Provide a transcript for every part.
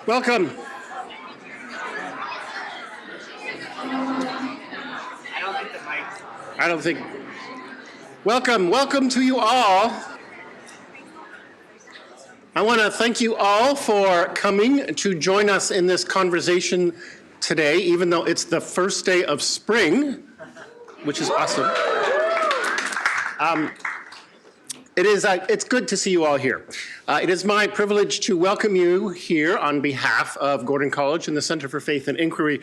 Welcome. I don't think. Welcome to you all. I want to thank you all for coming to join us in this conversation today, even though it's the first day of spring, which is awesome. It's good to see you all here. It is my privilege to welcome you here on behalf of Gordon College and the Center for Faith and Inquiry.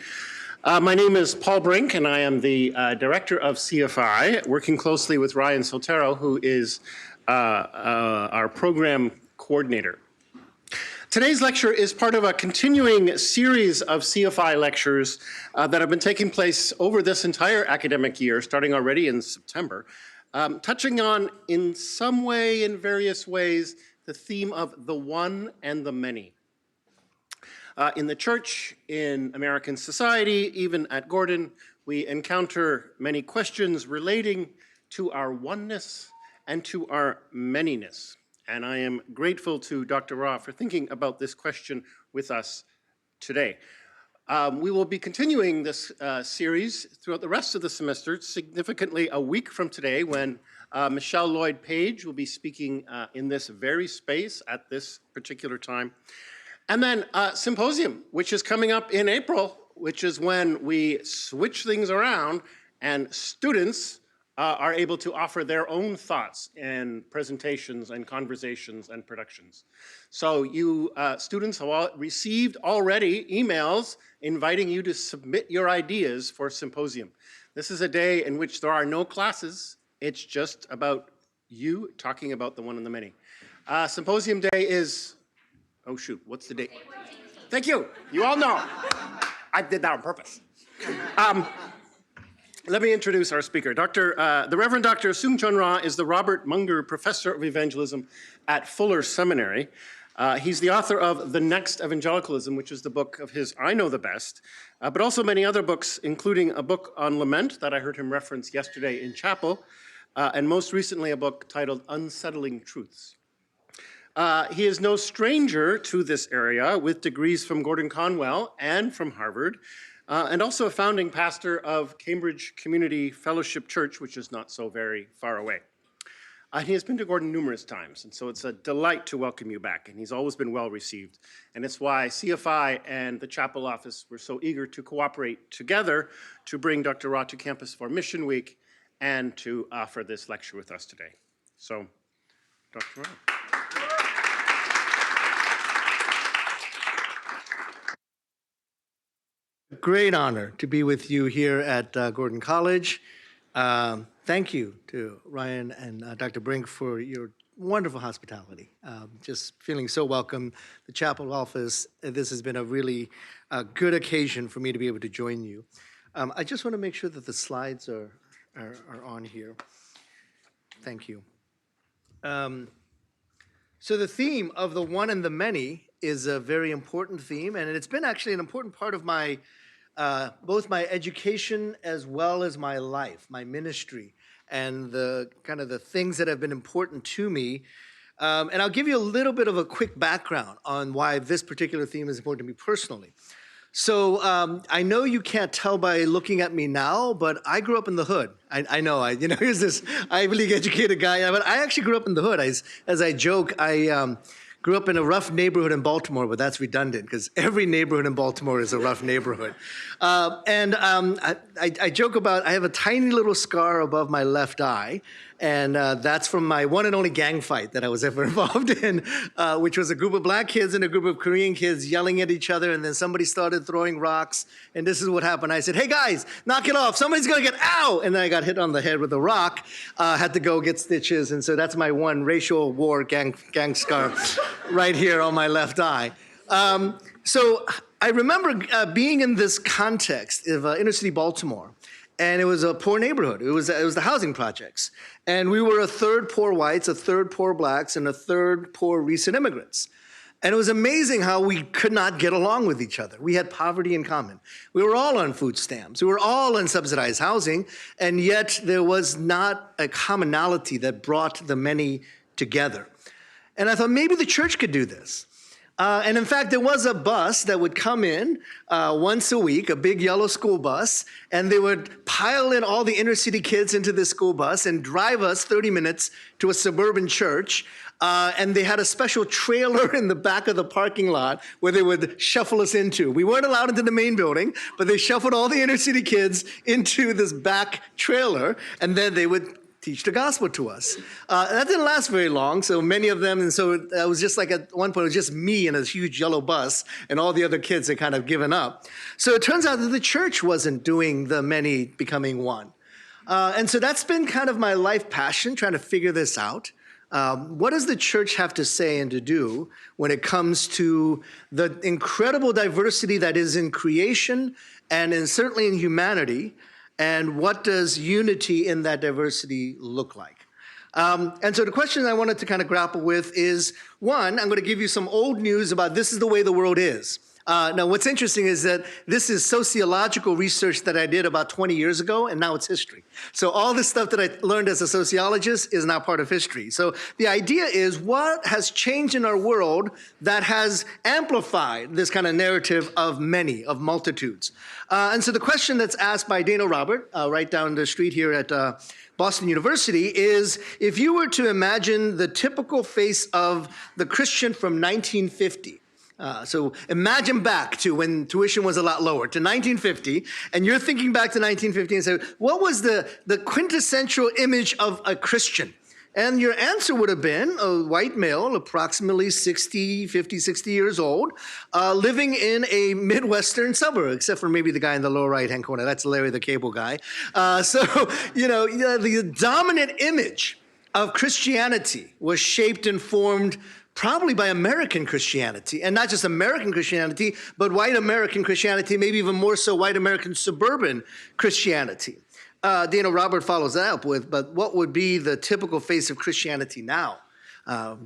My name is Paul Brink, and I am the director of CFI, working closely with Ryan Soltero, who is our program coordinator. Today's lecture is part of a continuing series of CFI lectures that have been taking place over this entire academic year, starting already in September, touching on, in some way, in various ways, the theme of the one and the many. In the church, in American society, even at Gordon, we encounter many questions relating to our oneness and to our manyness. And I am grateful to Dr. Rah for thinking about this question with us today. We will be continuing this series throughout the rest of the semester, significantly a week from today, when Michelle Lloyd-Page will be speaking in this very space at this particular time. And then Symposium, which is coming up in April, which is when we switch things around and students are able to offer their own thoughts and presentations and conversations and productions. So you students have all received already emails inviting you to submit your ideas for Symposium. This is a day in which there are no classes. It's just about you talking about the one and the many. Symposium Day is, oh shoot, what's the date? Thank you, you all know. I did that on purpose. Let me introduce our speaker. The Reverend Dr. Soong-Chan Rah is the Robert Munger Professor of Evangelism at Fuller Seminary. He's the author of The Next Evangelicalism, which is the book of his I Know the Best, but also many other books, including a book on lament that I heard him reference yesterday in chapel, and most recently a book titled Unsettling Truths. He is no stranger to this area, with degrees from Gordon Conwell and from Harvard, and also a founding pastor of Cambridge Community Fellowship Church, which is not so very far away. He has been to Gordon numerous times, and so it's a delight to welcome you back, and he's always been well received. And it's why CFI and the chapel office were so eager to cooperate together to bring Dr. Rah to campus for Mission Week and to offer this lecture with us today. So, Dr. Rah. Great honor to be with you here at Gordon College. Thank you to Ryan and Dr. Brink for your wonderful hospitality. Just feeling so welcome. The chapel office, this has been a really good occasion for me to be able to join you. I just want to make sure that the slides are on here. Thank you. So the theme of the one and the many is a very important theme, and it's been actually an important part of my both my education as well as my life, my ministry, and the kind of the things that have been important to me. And I'll give you a little bit of a quick background on why this particular theme is important to me personally. So I know you can't tell by looking at me now, but I grew up in the hood. I know, here's this Ivy League educated guy, but I actually grew up in the hood. As I joke, I grew up in a rough neighborhood in Baltimore, but that's redundant because every neighborhood in Baltimore is a rough neighborhood. I joke about I have a tiny little scar above my left eye, and that's from my one and only gang fight that I was ever involved in, which was a group of black kids and a group of Korean kids yelling at each other, and then somebody started throwing rocks, and this is what happened. I said, hey guys, knock it off, somebody's gonna get, ow! And then I got hit on the head with a rock, had to go get stitches, and so that's my one racial war gang scar right here on my left eye. So I remember being in this context of inner city Baltimore, and it was a poor neighborhood. It was the housing projects. And we were a third poor whites, a third poor blacks, and a third poor recent immigrants. And it was amazing how we could not get along with each other. We had poverty in common. We were all on food stamps. We were all on subsidized housing, and yet there was not a commonality that brought the many together. And I thought maybe the church could do this. And in fact, there was a bus that would come in once a week, a big yellow school bus, and they would pile in all the inner city kids into the school bus and drive us 30 minutes to a suburban church. And they had a special trailer in the back of the parking lot where they would shuffle us into. We weren't allowed into the main building, but they shuffled all the inner city kids into this back trailer, and then they would teach the gospel to us. That didn't last very long, so many of them, and so it was just like at one point, it was just me in a huge yellow bus, and all the other kids had kind of given up. So it turns out that the church wasn't doing the many becoming one. And so that's been kind of my life passion, trying to figure this out. What does the church have to say and to do when it comes to the incredible diversity that is in creation and certainly in humanity? And what does unity in that diversity look like? And so the question I wanted to kind of grapple with is, one, I'm going to give you some old news about this is the way the world is. Now, what's interesting is that this is sociological research that I did about 20 years ago, and now it's history. So all this stuff that I learned as a sociologist is now part of history. So the idea is, what has changed in our world that has amplified this kind of narrative of many, of multitudes? And so the question that's asked by Dana Robert, right down the street here at Boston University, is if you were to imagine the typical face of the Christian from 1950, so imagine back to when tuition was a lot lower, to 1950, and you're thinking back to 1950 and say, what was the quintessential image of a Christian? And your answer would have been a white male, approximately 50, 60 years old, living in a Midwestern suburb, except for maybe the guy in the lower right-hand corner. That's Larry the Cable Guy. The dominant image of Christianity was shaped and formed probably by American Christianity, and not just American Christianity, but white American Christianity, maybe even more so white American suburban Christianity. Dana Robert follows that up with, but what would be the typical face of Christianity now?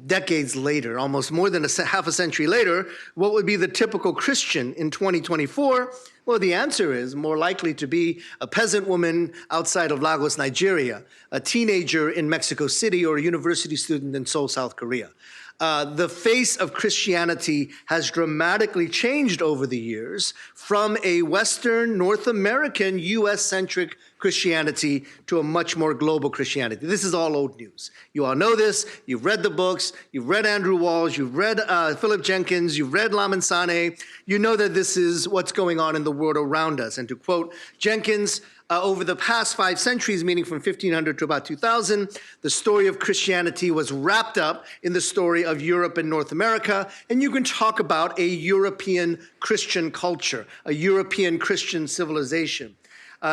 Decades later, almost more than half a century later, what would be the typical Christian in 2024? Well, the answer is more likely to be a peasant woman outside of Lagos, Nigeria, a teenager in Mexico City, or a university student in Seoul, South Korea. The face of Christianity has dramatically changed over the years from a Western, North American, US-centric Christianity to a much more global Christianity. This is all old news. You all know this. You've read the books. You've read Andrew Walls. You've read Philip Jenkins. You've read Lamin Sanneh. You know that this is what's going on in the world around us. And to quote Jenkins, over the past 5 centuries, meaning from 1500 to about 2000, the story of Christianity was wrapped up in the story of Europe and North America, and you can talk about a European Christian culture, a European Christian civilization.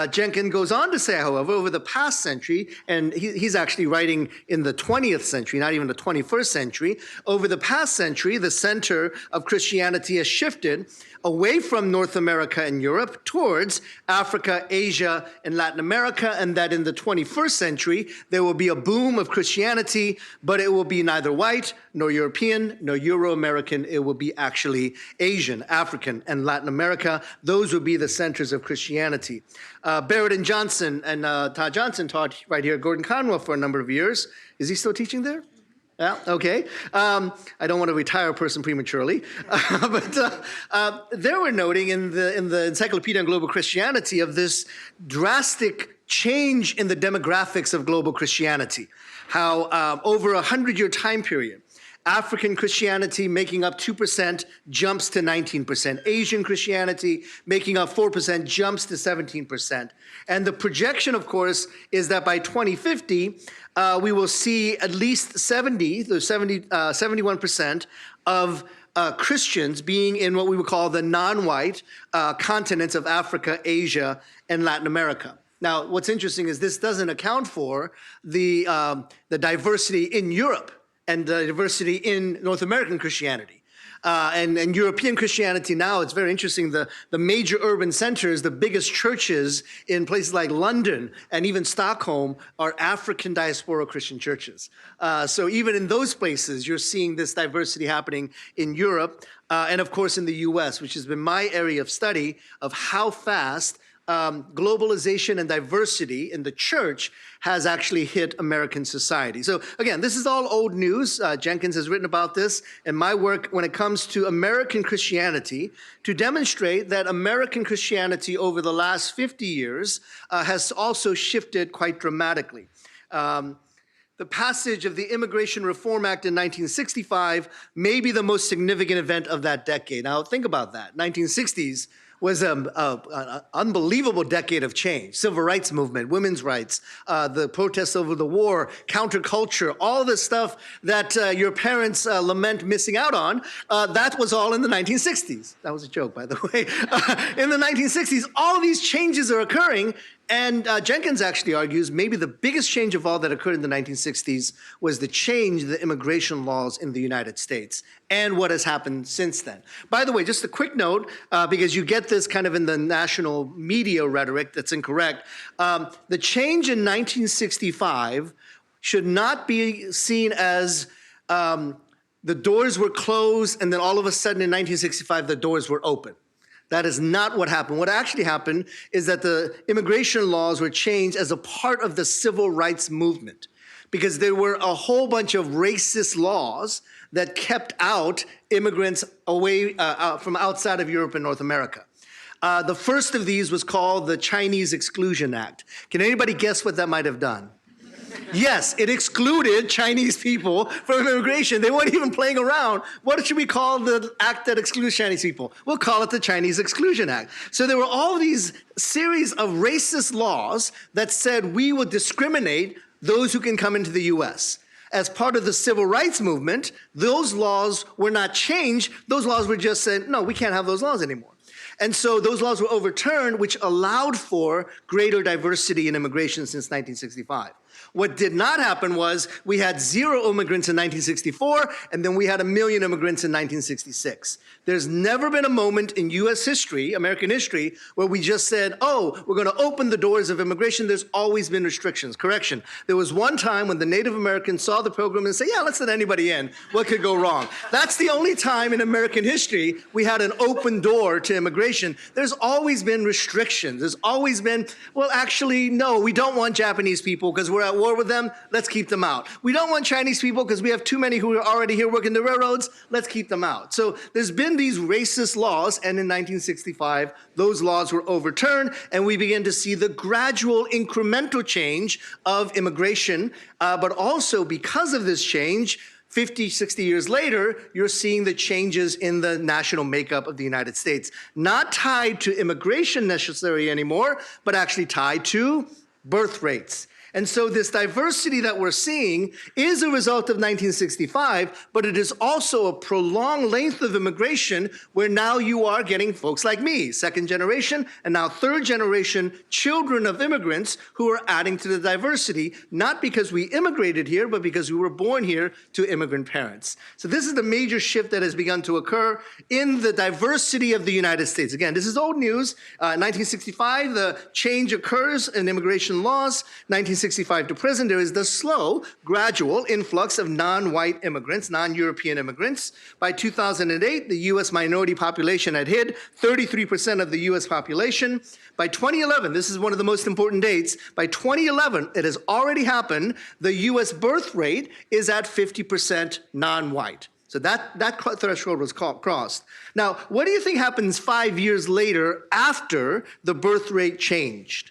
Jenkins goes on to say, however, over the past century, and he's actually writing in the 20th century, not even the 21st century, over the past century, the center of Christianity has shifted away from North America and Europe towards Africa, Asia, and Latin America, and that in the 21st century, there will be a boom of Christianity, but it will be neither white, nor European, nor Euro-American. It will be actually Asian, African, and Latin America. Those will be the centers of Christianity. Barrett and Johnson, and Todd Johnson taught right here at Gordon Conwell for a number of years. Is he still teaching there? Yeah, okay. I don't want to retire a person prematurely, but they were noting in the Encyclopedia on Global Christianity of this drastic change in the demographics of global Christianity, how over a 100-year time period, African Christianity making up 2% jumps to 19%. Asian Christianity making up 4% jumps to 17%. And the projection, of course, is that by 2050, we will see at least 71% of Christians being in what we would call the non-white continents of Africa, Asia, and Latin America. Now, what's interesting is this doesn't account for the diversity in Europe and the diversity in North American Christianity. And European Christianity now, it's very interesting, the major urban centers, the biggest churches in places like London and even Stockholm are African diaspora Christian churches. So even in those places, you're seeing this diversity happening in Europe and of course in the US, which has been my area of study of how fast globalization and diversity in the church has actually hit American society. So again, this is all old news. Jenkins has written about this in my work when it comes to American Christianity to demonstrate that American Christianity over the last 50 years has also shifted quite dramatically. The passage of the Immigration Reform Act in 1965 may be the most significant event of that decade. Now, think about that. 1960s was an unbelievable decade of change. Civil rights movement, women's rights, the protests over the war, counterculture, all the stuff that your parents lament missing out on, that was all in the 1960s. That was a joke, by the way. In the 1960s, all these changes are occurring. And Jenkins actually argues maybe the biggest change of all that occurred in the 1960s was the change in the immigration laws in the United States and what has happened since then. By the way, just a quick note, because you get this kind of in the national media rhetoric that's incorrect. The change in 1965 should not be seen as the doors were closed and then all of a sudden in 1965 the doors were open. That is not what happened. What actually happened is that the immigration laws were changed as a part of the civil rights movement because there were a whole bunch of racist laws that kept out immigrants away from outside of Europe and North America. The first of these was called the Chinese Exclusion Act. Can anybody guess what that might have done? Yes, it excluded Chinese people from immigration. They weren't even playing around. What should we call the act that excludes Chinese people? We'll call it the Chinese Exclusion Act. So there were all these series of racist laws that said we will discriminate those who can come into the U.S. As part of the civil rights movement, those laws were not changed. Those laws were just said, no, we can't have those laws anymore. And so those laws were overturned, which allowed for greater diversity in immigration since 1965. What did not happen was we had 0 immigrants in 1964, and then we had 1 million immigrants in 1966. There's never been a moment in U.S. history, American history, where we just said, oh, we're going to open the doors of immigration. There's always been restrictions. Correction. There was one time when the Native Americans saw the program and said, yeah, let's let anybody in. What could go wrong? That's the only time in American history we had an open door to immigration. There's always been restrictions. There's always been, well, actually, no, we don't want Japanese people because we're at war with them. Let's keep them out. We don't want Chinese people because we have too many who are already here working the railroads. Let's keep them out. So there's been these racist laws, and in 1965, those laws were overturned, and we began to see the gradual incremental change of immigration. But also because of this change, 50, 60 years later, you're seeing the changes in the national makeup of the United States, not tied to immigration necessarily anymore, but actually tied to birth rates. And so this diversity that we're seeing is a result of 1965, but it is also a prolonged length of immigration where now you are getting folks like me, second generation, and now third generation children of immigrants who are adding to the diversity, not because we immigrated here, but because we were born here to immigrant parents. So this is the major shift that has begun to occur in the diversity of the United States. Again, this is old news. 1965, the change occurs in immigration laws. 1965 to present, there is the slow, gradual influx of non-white immigrants, non-European immigrants. By 2008, the U.S. minority population had hit 33% of the U.S. population. By 2011, this is one of the most important dates, by 2011, it has already happened, the U.S. birth rate is at 50% non-white. So that threshold was crossed. Now, what do you think happens 5 years later after the birth rate changed?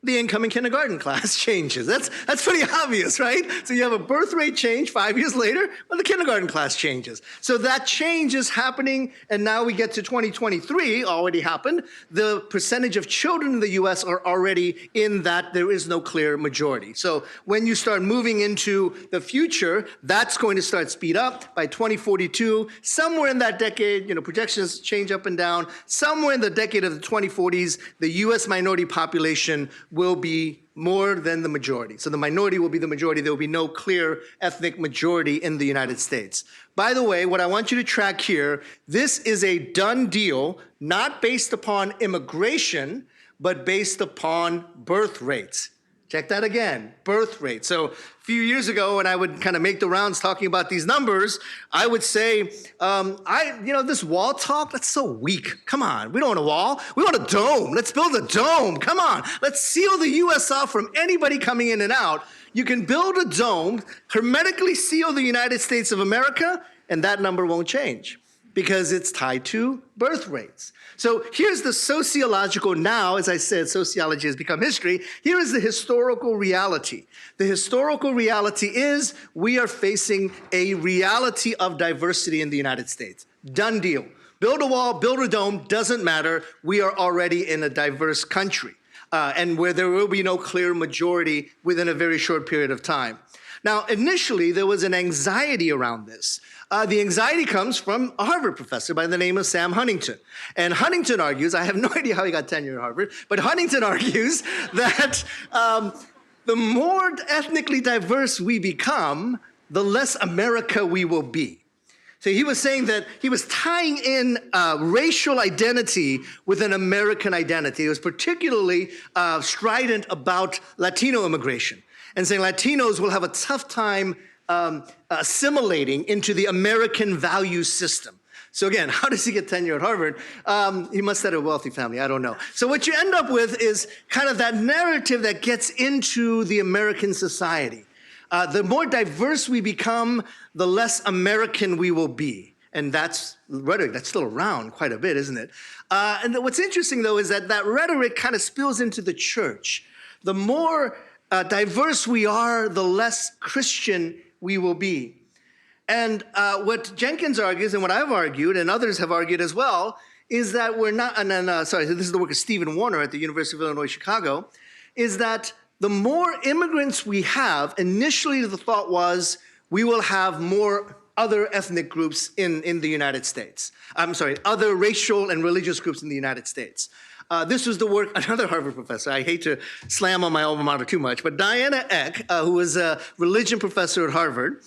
The incoming kindergarten class changes. That's pretty obvious, right? So you have a birth rate change 5 years later, but the kindergarten class changes. So that change is happening, and now we get to 2023, already happened. The percentage of children in the U.S. are already in that there is no clear majority. So when you start moving into the future, that's going to start speed up. By 2042, somewhere in that decade, projections change up and down, somewhere in the decade of the 2040s, the U.S. minority population will be more than the majority. So the minority will be the majority. There will be no clear ethnic majority in the United States. By the way, what I want you to track here, this is a done deal, not based upon immigration, but based upon birth rates. Check that again, birth rate. So a few years ago, when I would kind of make the rounds talking about these numbers, I would say, this wall talk, that's so weak. Come on, we don't want a wall. We want a dome. Let's build a dome. Come on, let's seal the U.S. off from anybody coming in and out. You can build a dome, hermetically seal the United States of America, and that number won't change because it's tied to birth rates. So here's the sociological now, as I said, sociology has become history. Here is the historical reality. The historical reality is we are facing a reality of diversity in the United States. Done deal. Build a wall, build a dome, doesn't matter. We are already in a diverse country and where there will be no clear majority within a very short period of time. Now, initially, there was an anxiety around this. The anxiety comes from a Harvard professor by the name of Sam Huntington. And Huntington argues, I have no idea how he got tenure at Harvard, but Huntington argues that the more ethnically diverse we become, the less America we will be. So he was saying that he was tying in racial identity with an American identity. He was particularly strident about Latino immigration and saying Latinos will have a tough time assimilating into the American value system. So again, how does he get tenure at Harvard? He must have a wealthy family, I don't know. So what you end up with is kind of that narrative that gets into the American society. The more diverse we become, the less American we will be. And that's rhetoric that's still around quite a bit, isn't it? And what's interesting, though, is that that rhetoric kind of spills into the church. The more diverse we are, the less Christian we will be. And what Jenkins argues, and what I've argued, and others have argued as well, is that we're not, and then, this is the work of Stephen Warner at the University of Illinois, Chicago, is that the more immigrants we have, initially the thought was we will have more other ethnic groups in the United States. Other racial and religious groups in the United States. This was the work, another Harvard professor, I hate to slam on my alma mater too much, but Diana Eck, who was a religion professor at Harvard,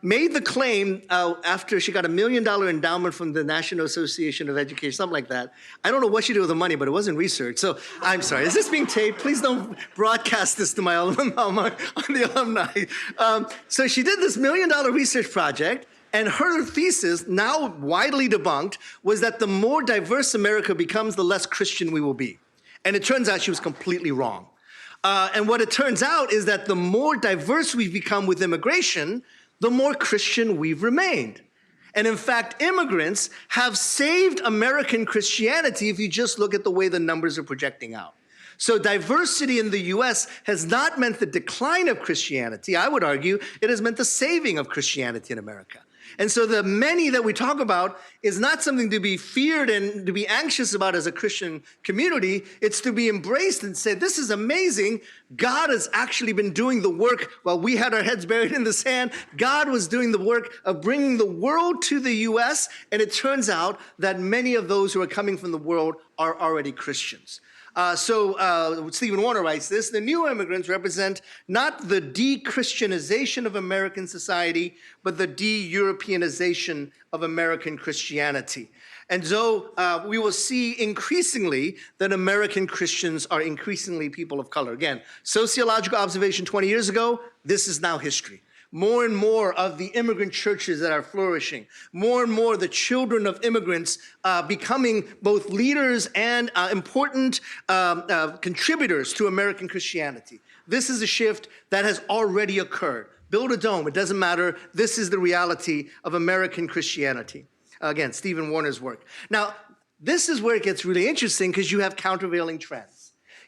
made the claim after she got $1 million endowment from the National Association of Education, something like that. I don't know what she did with the money, but it wasn't research. So I'm sorry, is this being taped? Please don't broadcast this to my alumni, on the alumni. So she did this $1 million research project. And her thesis, now widely debunked, was that the more diverse America becomes, the less Christian we will be. And it turns out she was completely wrong. And what it turns out is that the more diverse we've become with immigration, the more Christian we've remained. And in fact, immigrants have saved American Christianity if you just look at the way the numbers are projecting out. So diversity in the U.S. has not meant the decline of Christianity. I would argue it has meant the saving of Christianity in America. And so the many that we talk about is not something to be feared and to be anxious about as a Christian community. It's to be embraced and say, this is amazing. God has actually been doing the work while we had our heads buried in the sand. God was doing the work of bringing the world to the U.S. And it turns out that many of those who are coming from the world are already Christians. So Stephen Warner writes this: the new immigrants represent not the de-Christianization of American society, but the de-Europeanization of American Christianity. And so we will see increasingly that American Christians are increasingly people of color. Again, sociological observation 20 years ago, this is now history. More and more of the immigrant churches that are flourishing, more and more the children of immigrants becoming both leaders and important contributors to American Christianity. This is a shift that has already occurred. Build a dome, it doesn't matter. This is the reality of American Christianity. Again, Stephen Warner's work. Now, this is where it gets really interesting because you have countervailing trends.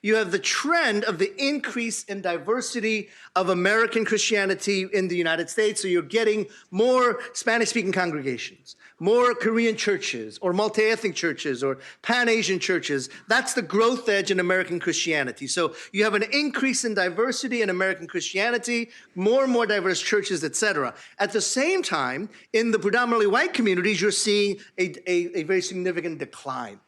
You have the trend of the increase in diversity of American Christianity in the United States. So you're getting more Spanish-speaking congregations, more Korean churches, or multi-ethnic churches, or Pan-Asian churches. That's the growth edge in American Christianity. So you have an increase in diversity in American Christianity, more and more diverse churches, et cetera. At the same time, in the predominantly white communities, you're seeing a very significant decline.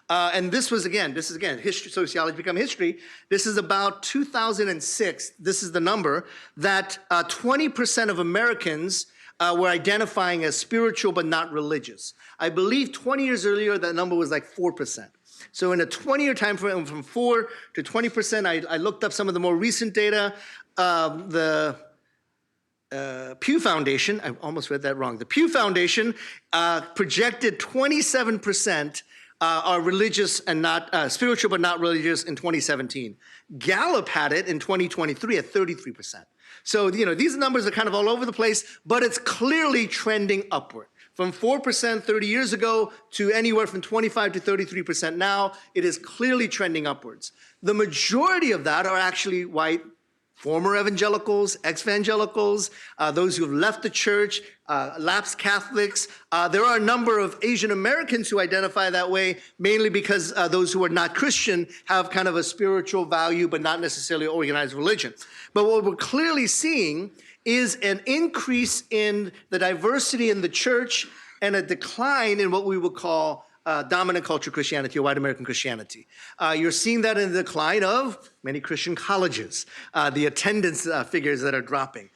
And this is again, history, sociology become history. This is about 2006, this is the number, that 20% of Americans were identifying as spiritual but not religious. I believe 20 years earlier, that number was like 4%. So in a 20-year time frame, from 4 to 20%, I looked up some of the more recent data. The Pew Foundation, I almost read that wrong. The Pew Foundation projected 27% are religious and not spiritual but not religious in 2017. Gallup had it in 2023 at 33%. So, these numbers are kind of all over the place, but it's clearly trending upward. From 4% 30 years ago to anywhere from 25 to 33% now, it is clearly trending upwards. The majority of that are actually white, former evangelicals, ex-evangelicals, those who have left the church, lapsed Catholics. There are a number of Asian Americans who identify that way, mainly because those who are not Christian have kind of a spiritual value, but not necessarily organized religion. But what we're clearly seeing is an increase in the diversity in the church and a decline in what we would call dominant culture Christianity or white American Christianity. You're seeing that in the decline of many Christian colleges, the attendance figures that are dropping,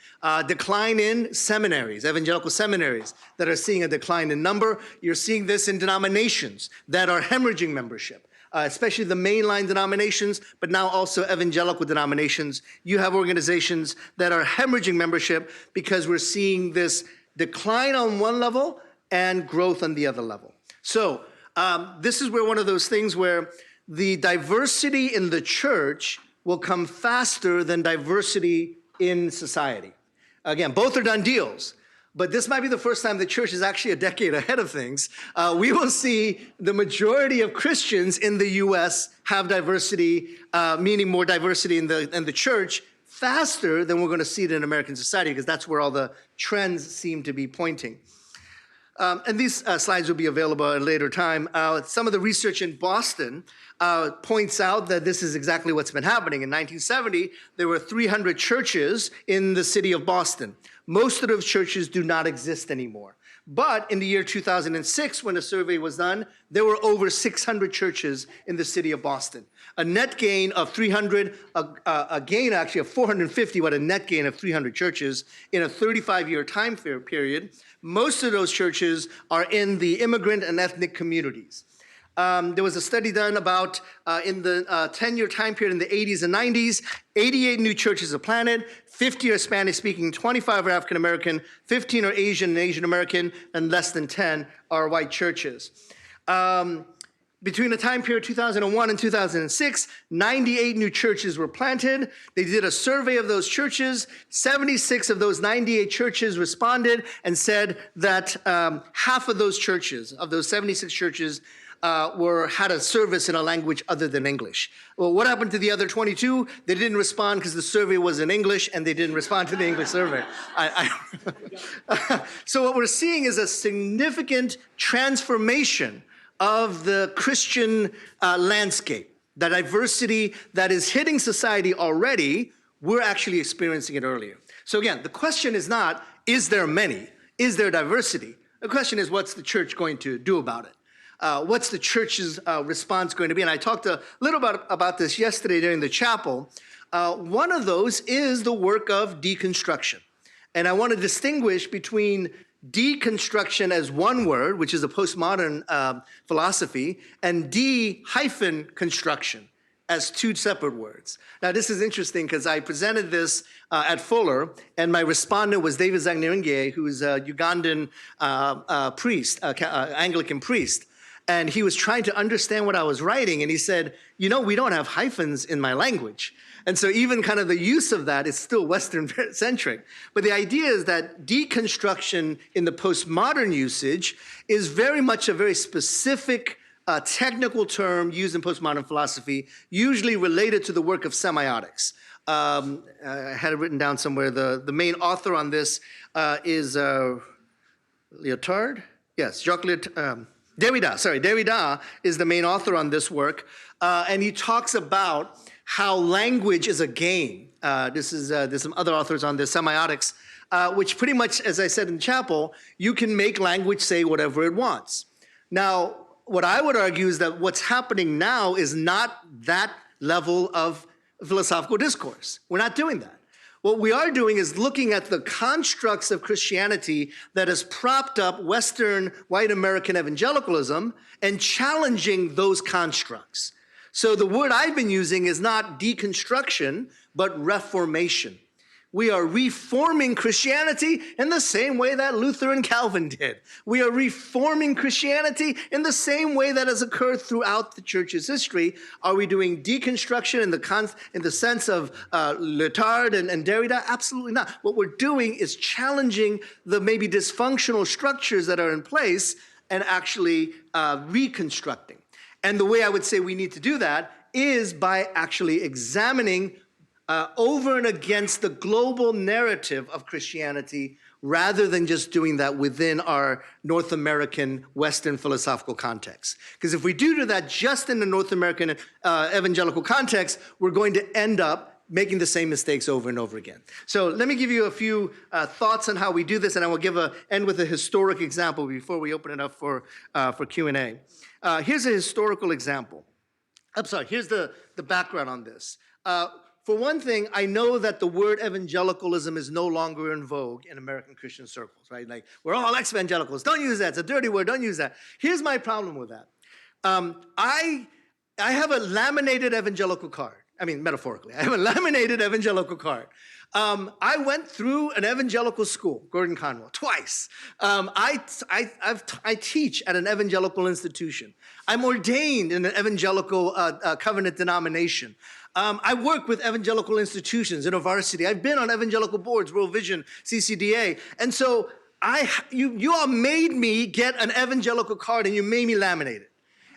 decline in seminaries, evangelical seminaries that are seeing a decline in number. You're seeing this in denominations that are hemorrhaging membership. Especially the mainline denominations, but now also evangelical denominations. You have organizations that are hemorrhaging membership because we're seeing this decline on one level and growth on the other level. So this is where one of those things where the diversity in the church will come faster than diversity in society. Again, both are done deals. But this might be the first time the church is actually a decade ahead of things. We will see the majority of Christians in the U.S. have diversity, meaning more diversity in the church, faster than we're going to see it in American society, because that's where all the trends seem to be pointing. And these slides will be available at a later time. Some of the research in Boston points out that this is exactly what's been happening. In 1970, there were 300 churches in the city of Boston. Most of those churches do not exist anymore. But in the year 2006, when a survey was done, there were over 600 churches in the city of Boston. A net gain of 300, a gain actually of 450, but a net gain of 300 churches in a 35-year time period. Most of those churches are in the immigrant and ethnic communities. There was a study done about in the 10-year time period in the 80s and 90s, 88 new churches are planted, 50 are Spanish-speaking, 25 are African-American, 15 are Asian and Asian-American, and less than 10 are white churches. Between the time period 2001 and 2006, 98 new churches were planted. They did a survey of those churches. 76 of those 98 churches responded and said that half of those churches, of those 76 churches, had a service in a language other than English. Well, what happened to the other 22? They didn't respond because the survey was in English and they didn't respond to the English survey. So what we're seeing is a significant transformation of the Christian landscape. The diversity that is hitting society already, we're actually experiencing it earlier. So again, the question is not, is there many? Is there diversity? The question is, what's the church going to do about it? What's the church's response going to be? And I talked a little bit about this yesterday during the chapel. One of those is the work of deconstruction. And I want to distinguish between deconstruction as one word, which is a postmodern philosophy, and de-construction as two separate words. Now, this is interesting because I presented this at Fuller, and my respondent was David Zagniringe, who is a Ugandan priest, Anglican priest. And he was trying to understand what I was writing, and he said, we don't have hyphens in my language. And so even kind of the use of that is still Western-centric. But the idea is that deconstruction in the postmodern usage is very much a very specific technical term used in postmodern philosophy, usually related to the work of semiotics. I had it written down somewhere. The main author on this is Lyotard? Yes, Jacques Lyotard. Derrida is the main author on this work, and he talks about how language is a game. There's some other authors on this, semiotics, which pretty much, as I said in chapel, you can make language say whatever it wants. Now, what I would argue is that what's happening now is not that level of philosophical discourse. We're not doing that. What we are doing is looking at the constructs of Christianity that has propped up Western white American evangelicalism and challenging those constructs. So the word I've been using is not deconstruction, but reformation. We are reforming Christianity in the same way that Luther and Calvin did. We are reforming Christianity in the same way that has occurred throughout the church's history. Are we doing deconstruction in the sense of Lyotard and Derrida? Absolutely not. What we're doing is challenging the maybe dysfunctional structures that are in place and actually reconstructing. And the way I would say we need to do that is by actually examining over and against the global narrative of Christianity rather than just doing that within our North American Western philosophical context. Because if we do that just in the North American evangelical context, we're going to end up making the same mistakes over and over again. So let me give you a few thoughts on how we do this, and I will end with a historic example before we open it up for Q&A. Here's a historical example. I'm sorry, here's the background on this. For one thing, I know that the word evangelicalism is no longer in vogue in American Christian circles, right? Like, we're all ex-evangelicals. Don't use that. It's a dirty word. Don't use that. Here's my problem with that. I have a laminated evangelical card. I mean, metaphorically, I have a laminated evangelical card. I went through an evangelical school, Gordon Conwell, twice. I teach at an evangelical institution. I'm ordained in an evangelical covenant denomination. I work with evangelical institutions in a varsity. I've been on evangelical boards, World Vision, CCDA. And so you all made me get an evangelical card and you made me laminate it.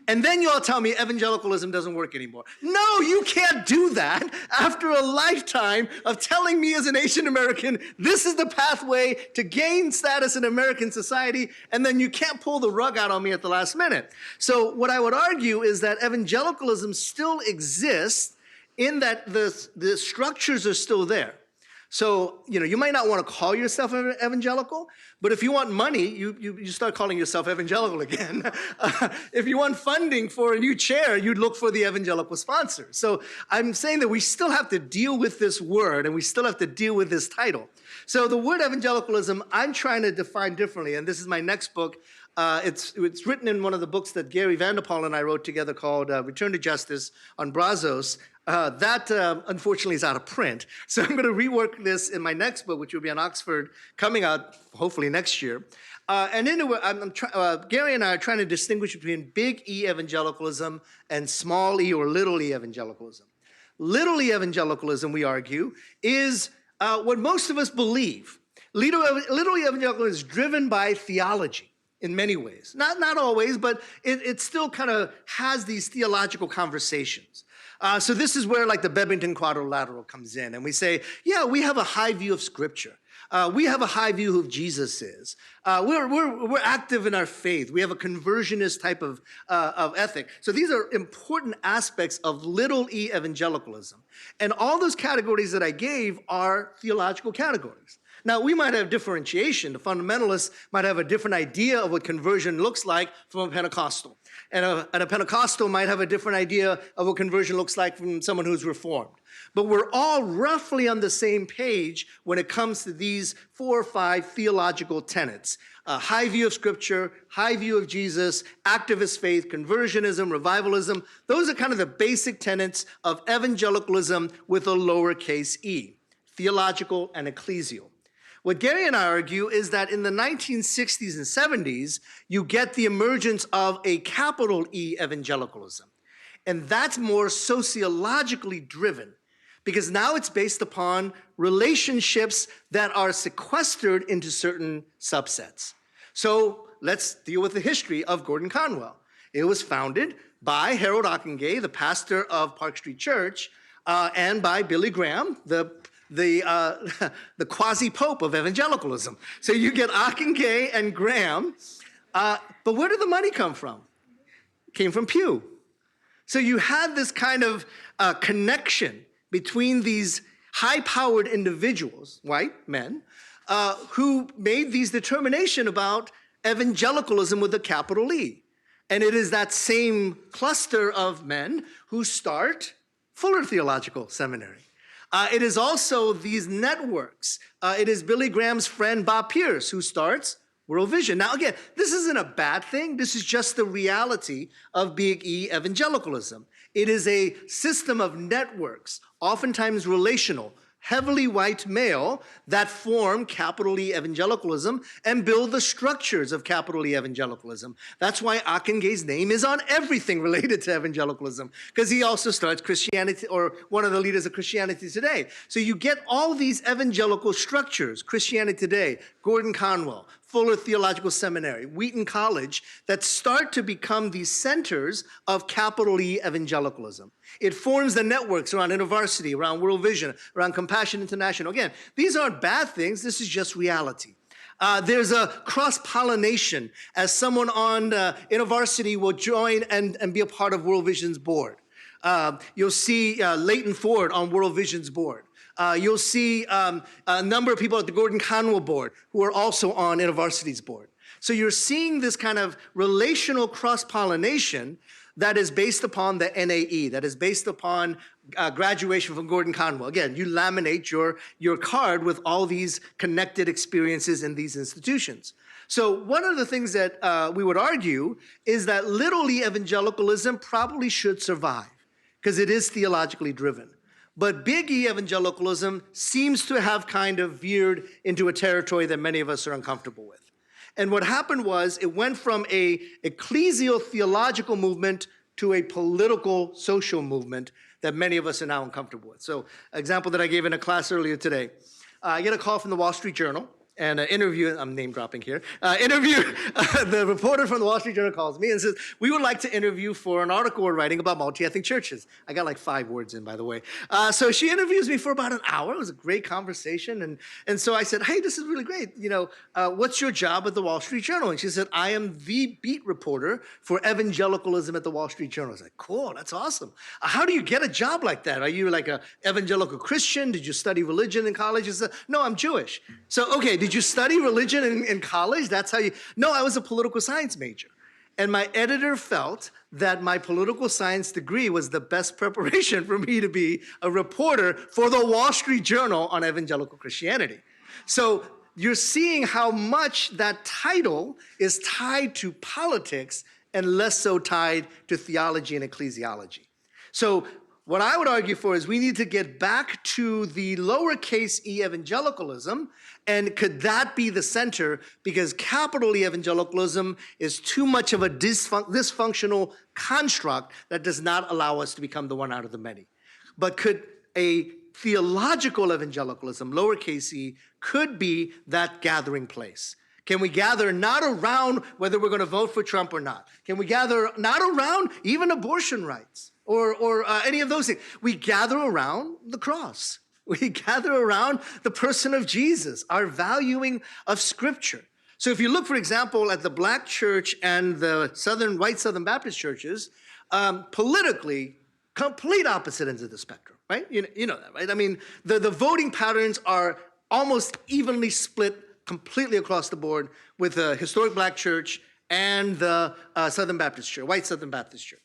And then you all tell me evangelicalism doesn't work anymore. No, you can't do that after a lifetime of telling me as an Asian American, this is the pathway to gain status in American society, and then you can't pull the rug out on me at the last minute. So what I would argue is that evangelicalism still exists in that the structures are still there. So, you might not want to call yourself evangelical, but if you want money, you start calling yourself evangelical again. If you want funding for a new chair, you'd look for the evangelical sponsor. So I'm saying that we still have to deal with this word and we still have to deal with this title. So the word evangelicalism, I'm trying to define differently, and this is my next book. It's written in one of the books that Gary Vanderpool and I wrote together called Return to Justice on Brazos. That unfortunately is out of print. So I'm going to rework this in my next book, which will be on Oxford, coming out hopefully next year. And anyway, Gary and I are trying to distinguish between big E evangelicalism and small e or little e evangelicalism. Little e evangelicalism, we argue, is what most of us believe. Little e evangelicalism is driven by theology. In many ways. Not always, but it still kind of has these theological conversations. So this is where like the Bebington Quadrilateral comes in. And we say, yeah, we have a high view of Scripture. We have a high view of who Jesus is. We're active in our faith. We have a conversionist type of ethic. So these are important aspects of little e evangelicalism. And all those categories that I gave are theological categories. Now, we might have differentiation. The fundamentalists might have a different idea of what conversion looks like from a Pentecostal. And a Pentecostal might have a different idea of what conversion looks like from someone who's Reformed. But we're all roughly on the same page when it comes to these 4 or 5 theological tenets. High view of Scripture, high view of Jesus, activist faith, conversionism, revivalism. Those are kind of the basic tenets of evangelicalism with a lowercase e, theological and ecclesial. What Gary and I argue is that in the 1960s and 70s, you get the emergence of a capital E evangelicalism. And that's more sociologically driven because now it's based upon relationships that are sequestered into certain subsets. So let's deal with the history of Gordon Conwell. It was founded by Harold Ockenga, the pastor of Park Street Church, and by Billy Graham, the quasi-pope of evangelicalism. So you get Ockenga and Graham, but where did the money come from? It came from Pew. So you had this kind of connection between these high-powered individuals, white men, who made these determinations about evangelicalism with a capital E. And it is that same cluster of men who start Fuller Theological Seminary. It is also these networks. It is Billy Graham's friend Bob Pierce who starts World Vision. Now, again, this isn't a bad thing. This is just the reality of big E evangelicalism. It is a system of networks, oftentimes relational, heavily white male, that form capital E evangelicalism and build the structures of capital E evangelicalism. That's why Akinge's name is on everything related to evangelicalism, because he also starts Christianity, or one of the leaders of Christianity Today. So you get all these evangelical structures, Christianity Today, Gordon Conwell, Fuller Theological Seminary, Wheaton College, that start to become these centers of capital E evangelicalism. It forms the networks around InterVarsity, around World Vision, around Compassion International. Again, these aren't bad things. This is just reality. There's a cross-pollination as someone on InterVarsity will join and be a part of World Vision's board. You'll see Leighton Ford on World Vision's board. You'll see a number of people at the Gordon Conwell board who are also on InterVarsity's board. So you're seeing this kind of relational cross-pollination that is based upon the NAE, that is based upon graduation from Gordon Conwell. Again, you laminate your card with all these connected experiences in these institutions. So one of the things that we would argue is that little E evangelicalism probably should survive because it is theologically driven. But big E evangelicalism seems to have kind of veered into a territory that many of us are uncomfortable with. And what happened was it went from a ecclesial theological movement to a political social movement that many of us are now uncomfortable with. So an example that I gave in a class earlier today, I get a call from the Wall Street Journal, and an interview, I'm name dropping here, the reporter from the Wall Street Journal calls me and says, we would like to interview for an article we're writing about multi-ethnic churches. I got like 5 words in, by the way. So she interviews me for about an hour. It was a great conversation. And so I said, hey, this is really great. You know, what's your job at the Wall Street Journal? And she said, I am the beat reporter for evangelicalism at the Wall Street Journal. I was like, cool, that's awesome. How do you get a job like that? Are you like an evangelical Christian? Did you study religion in college? She said, no, I'm Jewish. So, okay, did you study religion in college? That's how you... No, I was a political science major. And my editor felt that my political science degree was the best preparation for me to be a reporter for the Wall Street Journal on evangelical Christianity. So you're seeing how much that title is tied to politics and less so tied to theology and ecclesiology. So what I would argue for is we need to get back to the lowercase e evangelicalism, and could that be the center? Because capital E evangelicalism is too much of a dysfunctional construct that does not allow us to become the one out of the many. But could a theological evangelicalism, lowercase e, could be that gathering place? Can we gather not around whether we're going to vote for Trump or not? Can we gather not around even abortion rights or any of those things? We gather around the cross. We gather around the person of Jesus, our valuing of Scripture. So if you look, for example, at the Black church and the white Southern Baptist churches, politically, complete opposite ends of the spectrum, right? You know that, right? I mean, the voting patterns are almost evenly split completely across the board with the historic Black church and the Southern Baptist church, white Southern Baptist church.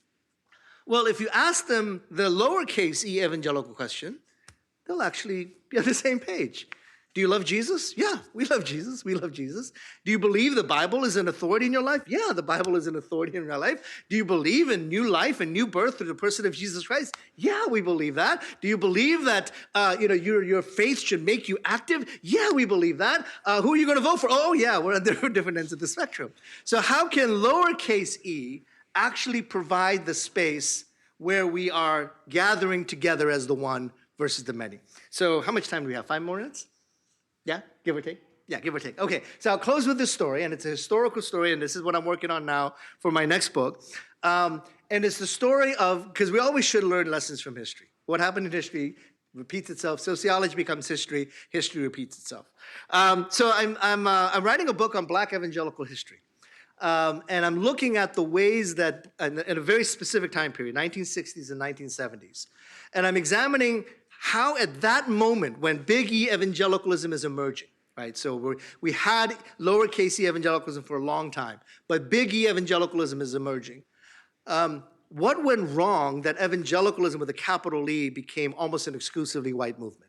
Well, if you ask them the lowercase e evangelical question, they'll actually be on the same page. Do you love Jesus? Yeah, we love Jesus. We love Jesus. Do you believe the Bible is an authority in your life? Yeah, the Bible is an authority in your life. Do you believe in new life and new birth through the person of Jesus Christ? Yeah, we believe that. Do you believe that your faith should make you active? Yeah, we believe that. Who are you going to vote for? Oh, yeah, we're on different ends of the spectrum. So how can lowercase e actually provide the space where we are gathering together as the one versus the many? So how much time do we have? 5 more minutes? Yeah, give or take? Yeah, give or take. Okay, so I'll close with this story, and it's a historical story, and this is what I'm working on now for my next book. And it's the story of, because we always should learn lessons from history. What happened in history repeats itself. Sociology becomes history. History repeats itself. So I'm writing a book on Black evangelical history. And I'm looking at the ways that, in a very specific time period, 1960s and 1970s, and I'm examining how at that moment when big E evangelicalism is emerging, right? So we had lowercase e evangelicalism for a long time, but big E evangelicalism is emerging. what went wrong that evangelicalism with a capital E became almost an exclusively white movement?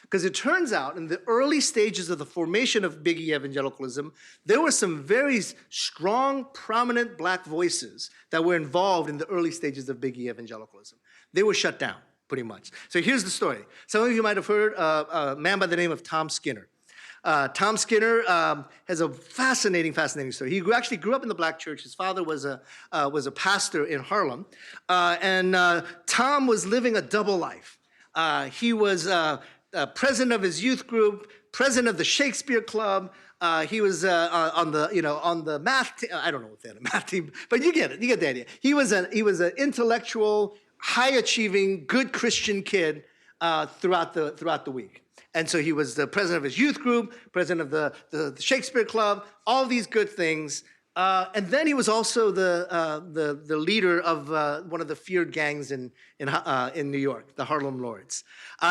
Because it turns out in the early stages of the formation of Big E evangelicalism, there were some very strong, prominent black voices that were involved in the early stages of Big E evangelicalism. They were shut down, pretty much. So here's the story. Some of you might have heard a man by the name of Tom Skinner. Tom Skinner has a fascinating story. He actually grew up in the black church. His father was a pastor in Harlem. Tom was living a double life. He was president of his youth group, president of the Shakespeare Club. He was on the math team. I don't know if they had a math team, but you get it. You get the idea. He was an intellectual, high-achieving, good Christian kid throughout the week. And so he was the president of his youth group, president of the Shakespeare Club, all these good things. And then he was also the leader of one of the feared gangs in New York, the Harlem Lords.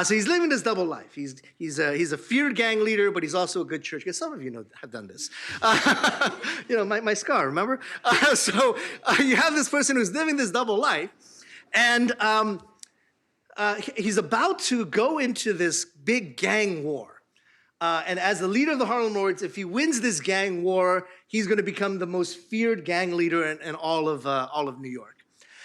So he's living this double life. He's a feared gang leader, but he's also a good church. Because some of you have done this. My scar. Remember? So you have this person who's living this double life, and he's about to go into this big gang war. And as the leader of the Harlem Lords, if he wins this gang war, he's going to become the most feared gang leader in all of New York.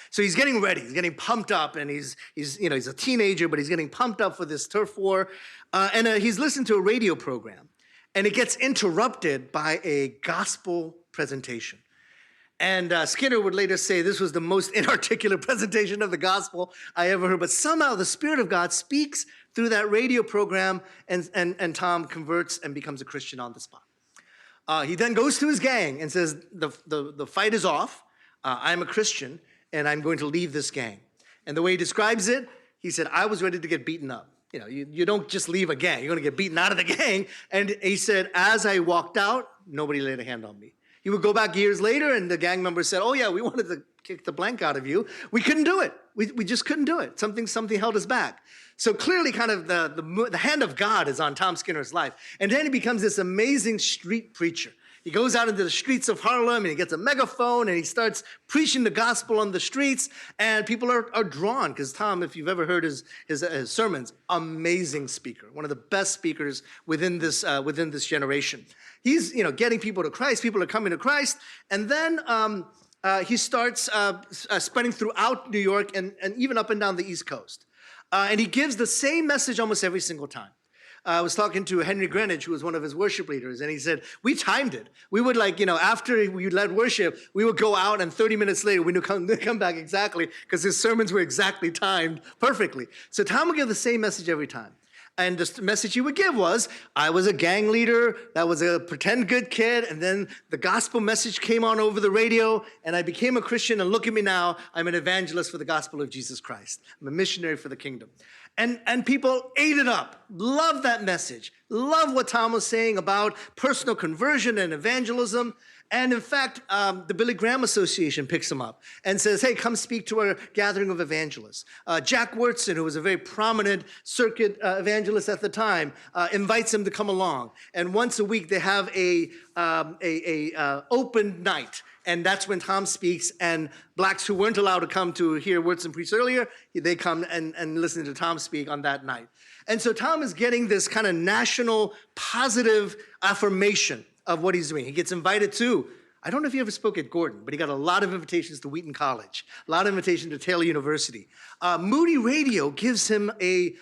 So he's getting ready. He's getting pumped up, and he's a teenager, but he's getting pumped up for this turf war. And he's listening to a radio program, and it gets interrupted by a gospel presentation. And Skinner would later say this was the most inarticulate presentation of the gospel I ever heard. But somehow the Spirit of God speaks through that radio program, and Tom converts and becomes a Christian on the spot. He then goes to his gang and says, the fight is off. I'm a Christian, and I'm going to leave this gang. And the way he describes it, he said, I was ready to get beaten up. You don't just leave a gang. You're going to get beaten out of the gang. And he said, as I walked out, nobody laid a hand on me. He would go back years later, and the gang members said, oh, yeah, we wanted to kick the blank out of you. We couldn't do it. We just couldn't do it. Something held us back. So clearly kind of the hand of God is on Tom Skinner's life. And then he becomes this amazing street preacher. He goes out into the streets of Harlem, and he gets a megaphone, and he starts preaching the gospel on the streets, and people are drawn, because Tom, if you've ever heard his sermons, amazing speaker, one of the best speakers within this generation. He's getting people to Christ. People are coming to Christ, and then he starts spreading throughout New York and even up and down the East Coast. And he gives the same message almost every single time. I was talking to Henry Greenwich, who was one of his worship leaders, and he said, we timed it. We would after we led worship, we would go out, and 30 minutes later, we knew come back exactly, because his sermons were exactly timed perfectly. So Tom would give the same message every time. And the message he would give was, I was a gang leader, that was a pretend good kid, and then the gospel message came on over the radio, and I became a Christian, and look at me now, I'm an evangelist for the gospel of Jesus Christ. I'm a missionary for the kingdom. And people ate it up, loved that message, loved what Tom was saying about personal conversion and evangelism. And in fact, the Billy Graham Association picks him up and says, hey, come speak to our gathering of evangelists. Jack Wurtson, who was a very prominent circuit evangelist at the time, invites him to come along. And once a week, they have a open night. And that's when Tom speaks, and blacks who weren't allowed to come to hear Wurtson preach earlier, they come and listen to Tom speak on that night. And so Tom is getting this kind of national positive affirmation of what he's doing. He gets invited to, I don't know if he ever spoke at Gordon, but he got a lot of invitations to Wheaton College, a lot of invitations to Taylor University. Moody Radio gives him a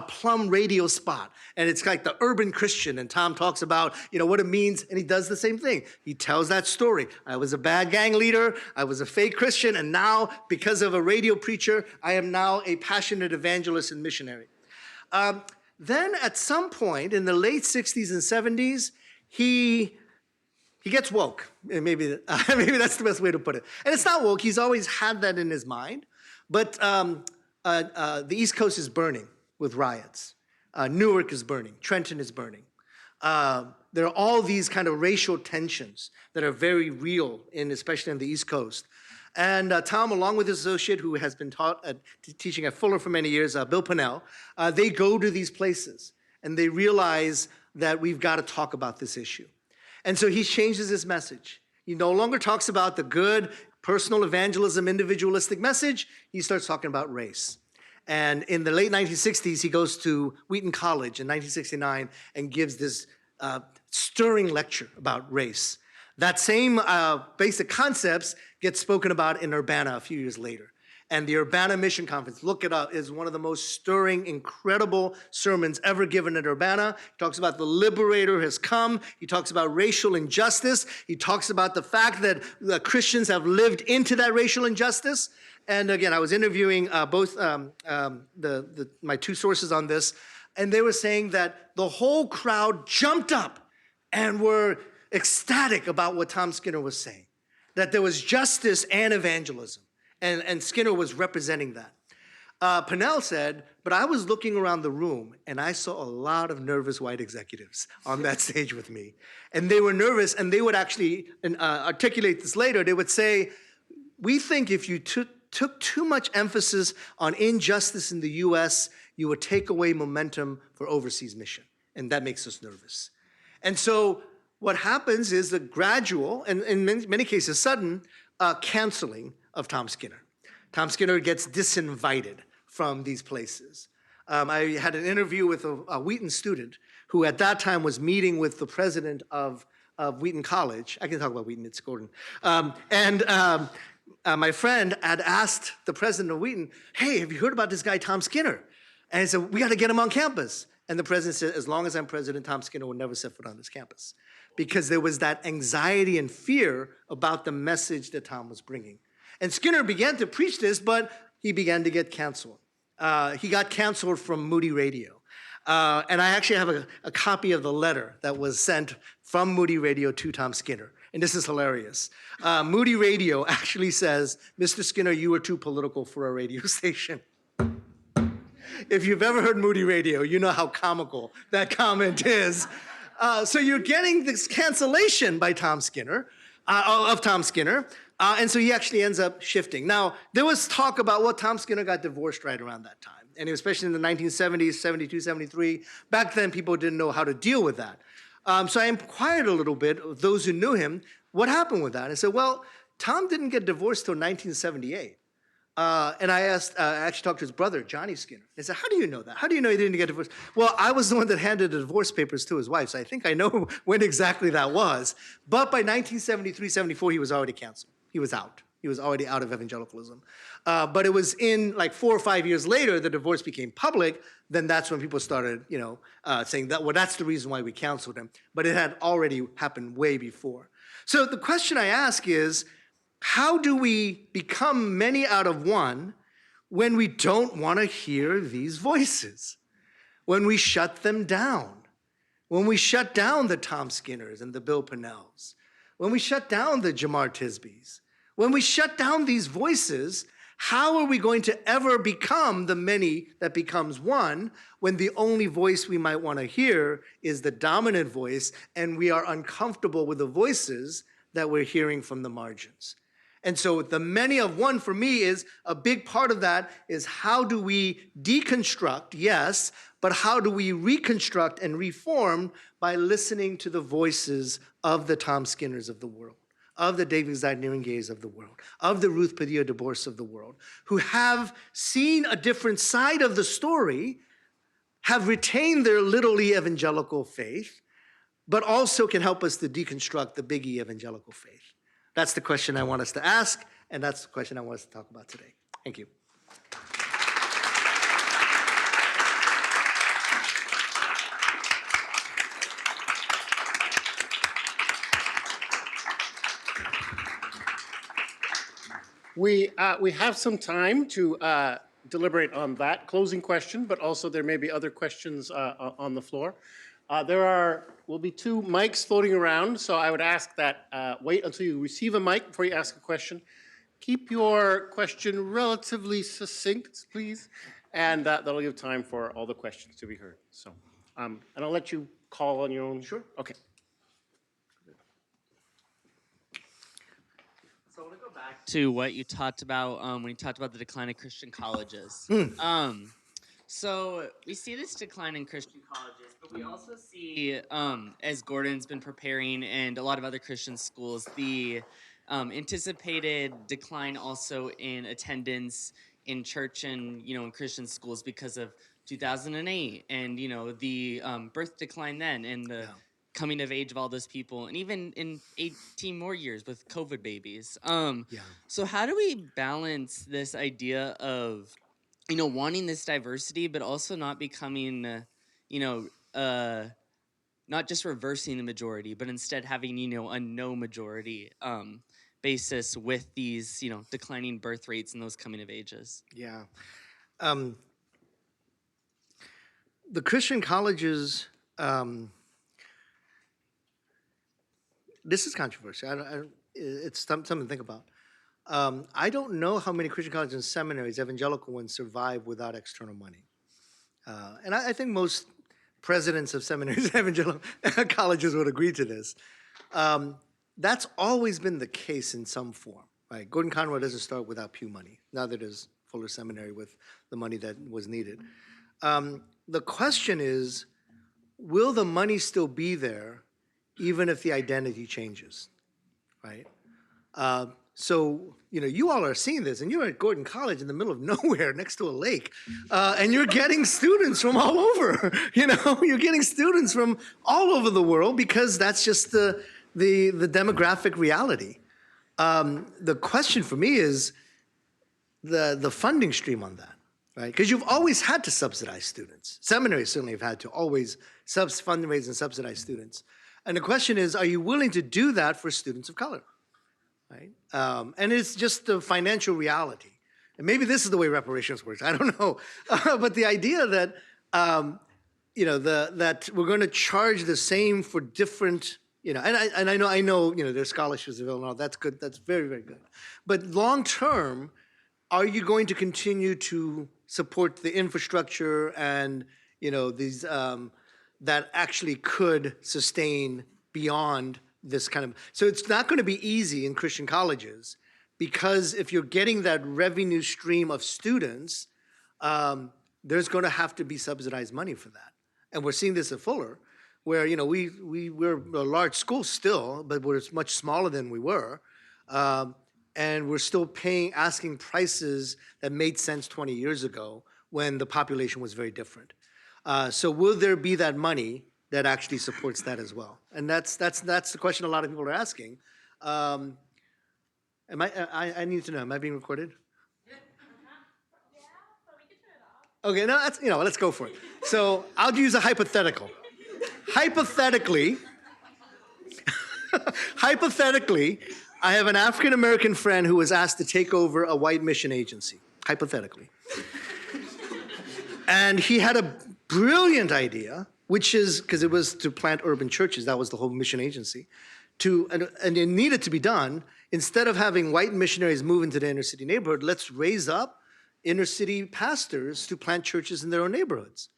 plum radio spot, and it's like the urban Christian, and Tom talks about, what it means, and he does the same thing. He tells that story. I was a bad gang leader, I was a fake Christian, and now, because of a radio preacher, I am now a passionate evangelist and missionary. Then at some point in the late 60s and 70s, he gets woke. Maybe that's the best way to put it. And it's not woke. He's always had that in his mind. But the East Coast is burning with riots. Newark is burning. Trenton is burning. There are all these kind of racial tensions that are very real, especially in the East Coast. And Tom, along with his associate, who has been teaching at Fuller for many years, Bill Pennell, they go to these places, and they realize that we've got to talk about this issue. And so he changes his message. He no longer talks about the good personal evangelism, individualistic message, he starts talking about race. And in the late 1960s, he goes to Wheaton College in 1969 and gives this stirring lecture about race. That same basic concepts get spoken about in Urbana a few years later. And the Urbana Mission Conference, look it up, is one of the most stirring, incredible sermons ever given at Urbana. He talks about the liberator has come. He talks about racial injustice. He talks about the fact that Christians have lived into that racial injustice. And again, I was interviewing both my two sources on this, and they were saying that the whole crowd jumped up and were ecstatic about what Tom Skinner was saying, that there was justice and evangelism. And Skinner was representing that. Pennell said, but I was looking around the room and I saw a lot of nervous white executives on that stage with me. And they were nervous, and they would actually articulate this later. They would say, we think if you took too much emphasis on injustice in the US, you would take away momentum for overseas mission. And that makes us nervous. And so what happens is a gradual, and in many cases sudden, canceling of Tom Skinner. Tom Skinner gets disinvited from these places. I had an interview with a Wheaton student who at that time was meeting with the president of Wheaton College. I can talk about Wheaton, it's Gordon. My friend had asked the president of Wheaton, hey, have you heard about this guy, Tom Skinner? And he said, we got to get him on campus. And the president said, as long as I'm president, Tom Skinner will never set foot on this campus. Because there was that anxiety and fear about the message that Tom was bringing. And Skinner began to preach this, but he began to get canceled. He got canceled from Moody Radio. And I actually have a copy of the letter that was sent from Moody Radio to Tom Skinner. And this is hilarious. Moody Radio actually says, Mr. Skinner, you were too political for a radio station. If you've ever heard Moody Radio, you know how comical that comment is. So you're getting this cancellation by Tom Skinner, of Tom Skinner. And so he actually ends up shifting. Now, there was talk about, well, Tom Skinner got divorced right around that time. And especially in the 1970s, 72, 73. Back then, people didn't know how to deal with that. So I inquired a little bit of those who knew him, what happened with that? I said, well, Tom didn't get divorced till 1978. And I actually talked to his brother, Johnny Skinner. I said, how do you know that? How do you know he didn't get divorced? Well, I was the one that handed the divorce papers to his wife, so I think I know when exactly that was. But by 1973, 74, he was already canceled. He was out. He was already out of evangelicalism. But it was in like 4 or 5 years later, the divorce became public. Then that's when people started, saying that, well, that's the reason why we canceled him. But it had already happened way before. So the question I ask is, how do we become many out of one when we don't want to hear these voices? When we shut them down? When we shut down the Tom Skinners and the Bill Pennells? When we shut down the Jamar Tisbys? When we shut down these voices, how are we going to ever become the many that becomes one when the only voice we might want to hear is the dominant voice and we are uncomfortable with the voices that we're hearing from the margins? And so the many of one for me is a big part of that is how do we deconstruct, yes, but how do we reconstruct and reform by listening to the voices of the Tom Skinners of the world, of the David Zaidner-Gays of the world, of the Ruth Padilla DeBorse of the world, who have seen a different side of the story, have retained their little e evangelical faith, but also can help us to deconstruct the big E evangelical faith. That's the question I want us to ask, and that's the question I want us to talk about today. Thank you. We have some time to deliberate on that closing question, but also there may be other questions on the floor. There will be 2 mics floating around, so I would ask that wait until you receive a mic before you ask a question. Keep your question relatively succinct, please, and that'll give time for all the questions to be heard. So, and I'll let you call on your own. Sure. Okay. So I want to go back to what you talked about when you talked about the decline of Christian colleges. So we see this decline in Christian colleges, but we also see, as Gordon's been preparing and a lot of other Christian schools, the anticipated decline also in attendance in church and in Christian schools because of 2008 and the birth decline then and the coming of age of all those people, and even in 18 more years with COVID babies. So how do we balance this idea of wanting this diversity, but also not becoming, you know, not just reversing the majority, but instead having, a no majority basis with these, declining birth rates and those coming of ages? Yeah. The Christian colleges, this is controversial. It's something to think about. I don't know how many Christian colleges and seminaries, evangelical ones, survive without external money. And I think most presidents of seminaries and evangelical colleges would agree to this. That's always been the case in some form, right? Gordon Conroe doesn't start without Pew money. Neither does Fuller Seminary with the money that was needed. The question is, will the money still be there even if the identity changes, right? So, you all are seeing this, and you're at Gordon College in the middle of nowhere next to a lake, and you're getting students from all over, you're getting students from all over the world because that's just the demographic reality. The question for me is the funding stream on that, right? Because you've always had to subsidize students. Seminaries certainly have had to always fundraise and subsidize students. And the question is, are you willing to do that for students of color? Right? And it's just the financial reality. And maybe this is the way reparations works. I don't know. But the idea that, that we're going to charge the same for different, and I know, there's scholarships available and all. That's good. That's very, very good. But long term, are you going to continue to support the infrastructure and, these that actually could sustain beyond this kind of, so it's not going to be easy in Christian colleges because if you're getting that revenue stream of students, there's going to have to be subsidized money for that. And we're seeing this at Fuller, where, we're a large school still, but we're much smaller than we were. And we're still asking prices that made sense 20 years ago when the population was very different. So will there be that money that actually supports that as well? And that's the question a lot of people are asking. I need to know, am I being recorded? Okay, no, that's, let's go for it. So I'll use a hypothetical. Hypothetically, I have an African-American friend who was asked to take over a white mission agency, hypothetically. And he had a brilliant idea, which is, because it was to plant urban churches, that was the whole mission agency, and it needed to be done. Instead of having white missionaries move into the inner city neighborhood, let's raise up inner city pastors to plant churches in their own neighborhoods.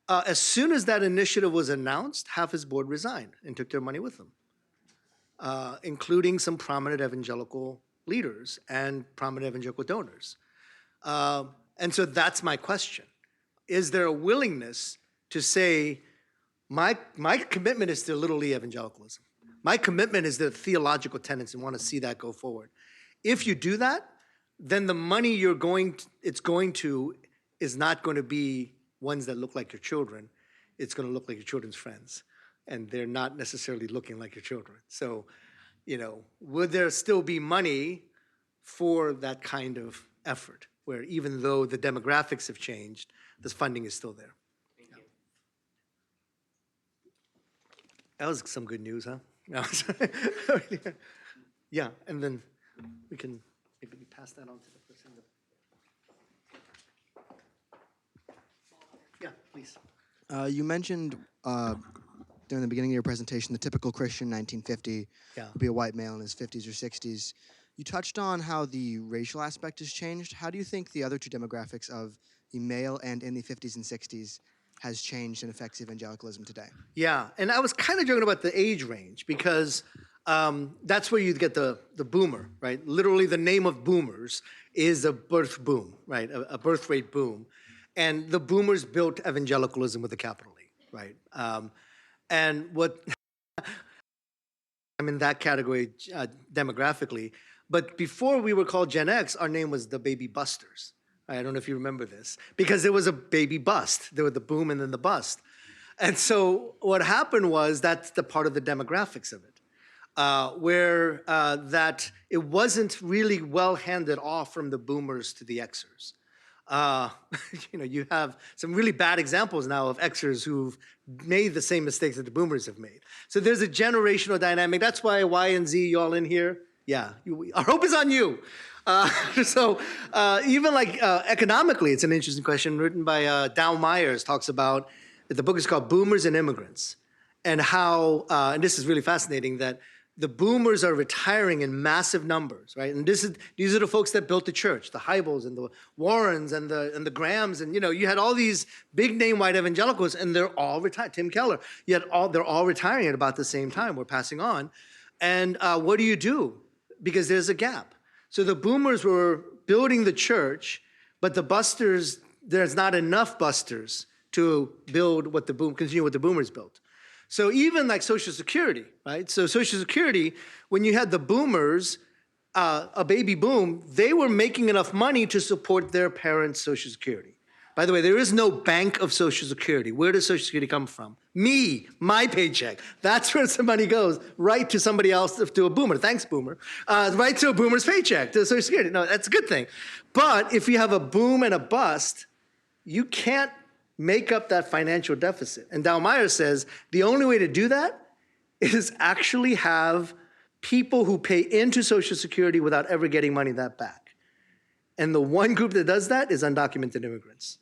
As soon as that initiative was announced, half his board resigned and took their money with them, including some prominent evangelical leaders and prominent evangelical donors. And so that's my question. Is there a willingness to say, my commitment is to Little League evangelicalism. My commitment is the theological tenets and want to see that go forward. If you do that, then the money it's going to is not going to be ones that look like your children. It's going to look like your children's friends. And they're not necessarily looking like your children. So, would there still be money for that kind of effort, where even though the demographics have changed, this funding is still there? Thank you. That was some good news, huh? No, yeah, and then we can maybe pass that on to the person. Yeah, please. You mentioned during the beginning of your presentation the typical Christian 1950 would be a white male in his 50s or 60s. You touched on how the racial aspect has changed. How do you think the other two demographics of the male and in the 50s and 60s has changed and affects evangelicalism today? Yeah, and I was kind of joking about the age range because that's where you get the boomer, right? Literally the name of boomers is a birth boom, right? A birth rate boom. And the boomers built evangelicalism with a capital E, right? And what I'm in that category demographically. But before we were called Gen X, our name was the Baby Busters. I don't know if you remember this, because there was a baby bust. There was the boom and then the bust. And so what happened was that's the part of the demographics of it, where that it wasn't really well handed off from the boomers to the Xers. You have some really bad examples now of Xers who've made the same mistakes that the boomers have made. So there's a generational dynamic. That's why Y and Z, you all in here? Yeah, our hope is on you. Even like economically, it's an interesting question written by Dow Myers, talks about, the book is called Boomers and Immigrants, and how, and this is really fascinating, that the boomers are retiring in massive numbers, right? And these are the folks that built the church, the Heibels and the Warrens and the Grahams, and you had all these big name white evangelicals, and they're all retired. Tim Keller, they're all retiring at about the same time. We're passing on, and what do you do? Because there's a gap. So the boomers were building the church, but the busters, there's not enough busters to build continue what the boomers built. So even like Social Security, right? So Social Security, when you had the boomers, a baby boom, they were making enough money to support their parents' Social Security. By the way, there is no bank of Social Security. Where does Social Security come from? Me, my paycheck. That's where some money goes, right to somebody else, to a boomer. Thanks, boomer. Right to a boomer's paycheck, to Social Security. No, that's a good thing. But if you have a boom and a bust, you can't make up that financial deficit. And Dow Myers says the only way to do that is actually have people who pay into Social Security without ever getting money that back. And the one group that does that is undocumented immigrants.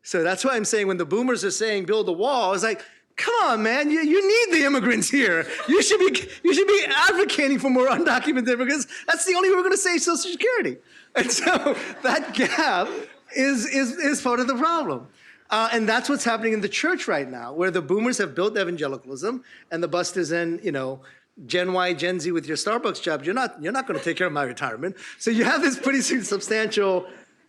So that's why I'm saying when the boomers are saying build a wall, it's like, come on, man, you need the immigrants here. You should be advocating for more undocumented immigrants. That's the only way we're going to save Social Security. And so that gap is part of the problem. And that's what's happening in the church right now, where the boomers have built evangelicalism, and the busters and Gen Y, Gen Z with your Starbucks job, you're not going to take care of my retirement. So you have this pretty substantial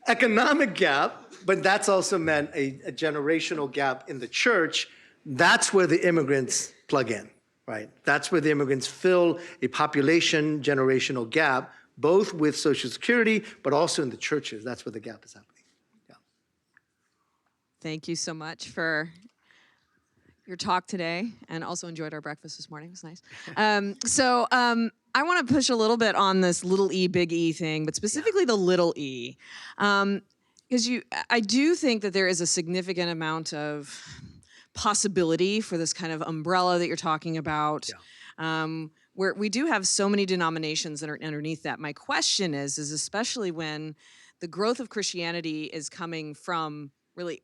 economic gap, but that's also meant a generational gap in the church. That's where the immigrants plug in, right? That's where the immigrants fill a population generational gap, both with Social Security, but also in the churches. That's where the gap is happening. Thank you so much for your talk today, and also enjoyed our breakfast this morning. It was nice. I want to push a little bit on this little e, big E thing, but specifically the little e. Because I do think that there is a significant amount of possibility for this kind of umbrella that you're talking about, where we do have so many denominations that are underneath that. My question is especially when the growth of Christianity is coming from really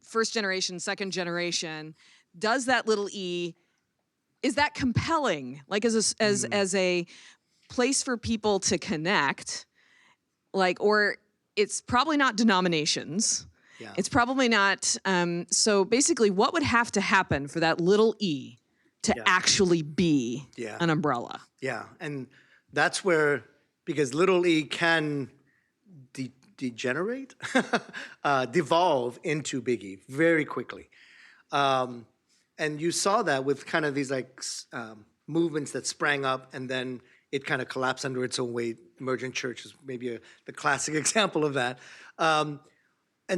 first generation, second generation, does that little e, is that compelling? Like as a place for people to connect, like, or it's probably not denominations. Yeah. It's probably not, so basically what would have to happen for that little e to actually be an umbrella? Yeah, and that's where, because little e can degenerate, devolve into big E very quickly. And you saw that with kind of these movements that sprang up and then it kind of collapsed under its own weight. Emergent church is maybe the classic example of that. And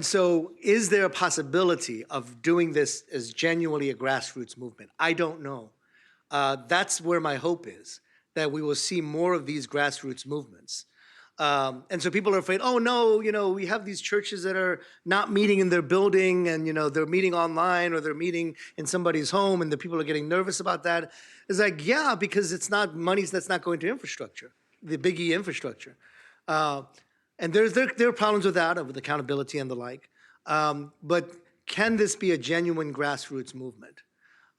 so is there a possibility of doing this as genuinely a grassroots movement? I don't know. That's where my hope is, that we will see more of these grassroots movements. And so people are afraid, oh no, we have these churches that are not meeting in their building and, they're meeting online or they're meeting in somebody's home and the people are getting nervous about that. It's like, yeah, because it's not money that's not going to infrastructure, the big E infrastructure. And there are problems with that, with accountability and the like. But can this be a genuine grassroots movement?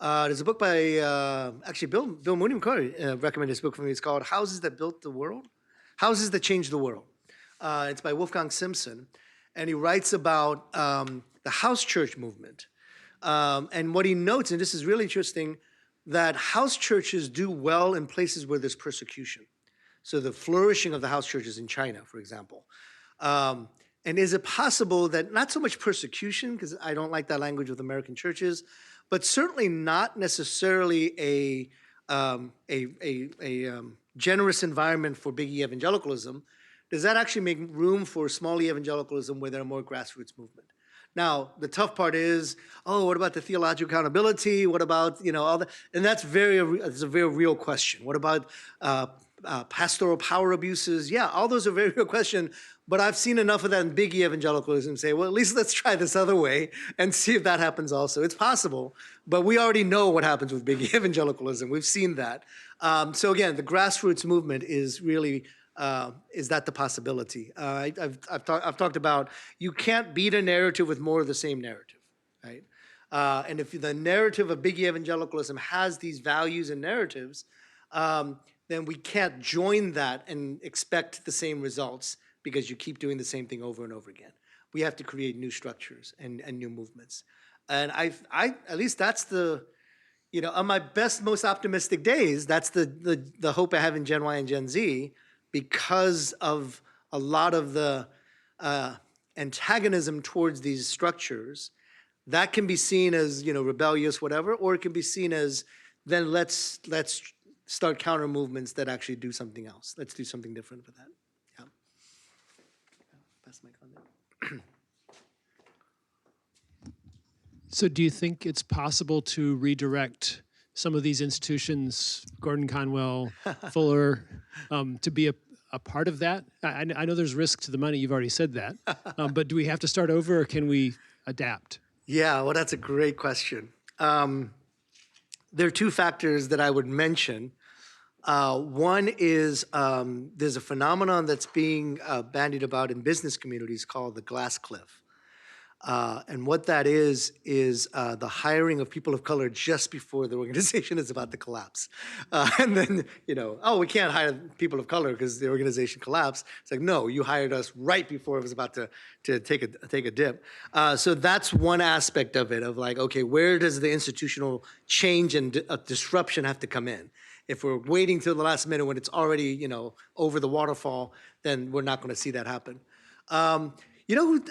There's a book by, actually Bill Mooney McCoy recommended this book for me. It's called Houses That Built the World. Houses That Changed the World. It's by Wolfgang Simpson, and he writes about the house church movement. And what he notes, and this is really interesting, that house churches do well in places where there's persecution. So the flourishing of the house churches in China, for example. And is it possible that not so much persecution, because I don't like that language with American churches, but certainly not necessarily generous environment for big E evangelicalism, does that actually make room for small E evangelicalism where there are more grassroots movement? Now, the tough part is, oh, what about the theological accountability? What about, all that? And it's a very real question. What about pastoral power abuses? Yeah, all those are very real questions. But I've seen enough of that in big E evangelicalism say, well, at least let's try this other way and see if that happens also. It's possible, but we already know what happens with big E evangelicalism. We've seen that. So again, the grassroots movement is really, is that the possibility? I've talked about you can't beat a narrative with more of the same narrative, right? And if the narrative of big E evangelicalism has these values and narratives, then we can't join that and expect the same results because you keep doing the same thing over and over again. We have to create new structures and new movements. And I at least that's the, on my best, most optimistic days, that's the hope I have in Gen Y and Gen Z, because of a lot of the antagonism towards these structures. That can be seen as, rebellious, whatever, or it can be seen as, then let's start counter movements that actually do something else. Let's do something different with that. Yeah. That's my comment. So do you think it's possible to redirect some of these institutions, Gordon Conwell, Fuller, to be a part of that? I know there's risk to the money, you've already said that, but do we have to start over or can we adapt? Yeah, well, that's a great question. There are two factors that I would mention. One is there's a phenomenon that's being bandied about in business communities called the glass cliff. And what that is the hiring of people of color just before the organization is about to collapse. And then, oh, we can't hire people of color because the organization collapsed. It's like, no, you hired us right before it was about to take a dip. So that's one aspect of it, of like, okay, where does the institutional change and disruption have to come in? If we're waiting till the last minute when it's already, over the waterfall, then we're not going to see that happen. Who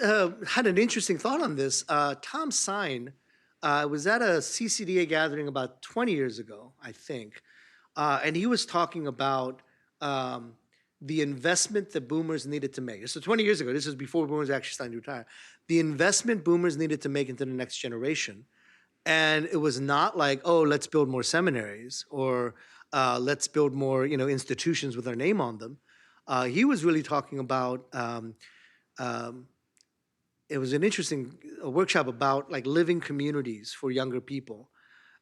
had an interesting thought on this? Tom Sine was at a CCDA gathering about 20 years ago, I think, and he was talking about the investment that boomers needed to make. So 20 years ago, this is before boomers actually started to retire, the investment boomers needed to make into the next generation. And it was not like, oh, let's build more seminaries or let's build more, institutions with our name on them. He was really talking about it was an interesting workshop about like living communities for younger people,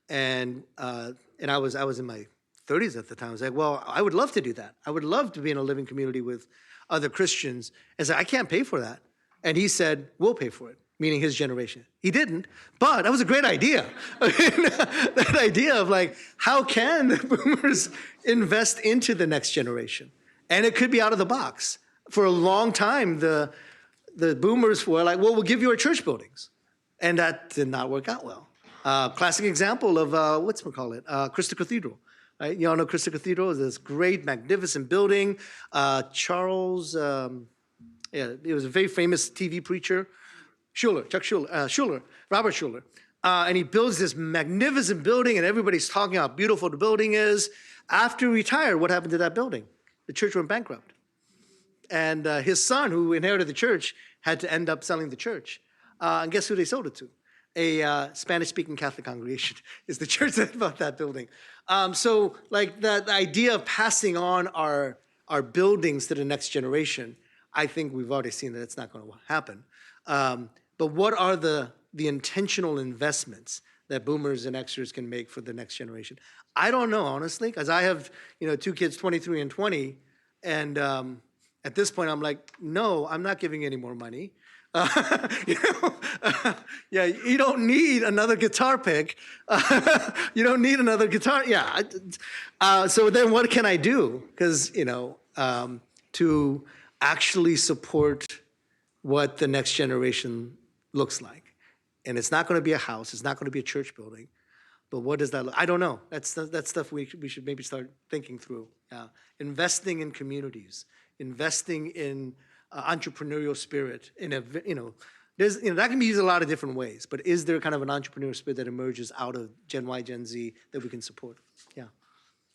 and I was in my 30s at the time. I was like, well, I would love to do that. I would love to be in a living community with other Christians. And I can't pay for that. And he said, we'll pay for it, meaning his generation. He didn't, but that was a great idea. That idea of like, how can the boomers invest into the next generation? And it could be out of the box. For a long time, the boomers were like, well, we'll give you our church buildings. And that did not work out well. Classic example of, Crystal Cathedral. Right? You all know Crystal Cathedral is this great, magnificent building. It was a very famous TV preacher, Robert Schuller. And he builds this magnificent building, and everybody's talking how beautiful the building is. After he retired, what happened to that building? The church went bankrupt. And his son, who inherited the church, had to end up selling the church. And guess who they sold it to? A Spanish-speaking Catholic congregation is the church that bought that building. So like the idea of passing on our buildings to the next generation, I think we've already seen that it's not going to happen. But what are the intentional investments that boomers and Xers can make for the next generation? I don't know, honestly, because I have two kids, 23 and 20, and at this point, I'm like, no, I'm not giving any more money. Yeah, you don't need another guitar pick. You don't need another guitar. Yeah. So then what can I do? Because, to actually support what the next generation looks like. And it's not going to be a house. It's not going to be a church building. But what does that look? I don't know. That's stuff we should maybe start thinking through. Investing in communities. Investing in entrepreneurial spirit that can be used a lot of different ways, but is there kind of an entrepreneurial spirit that emerges out of Gen Y, Gen Z that we can support? Yeah.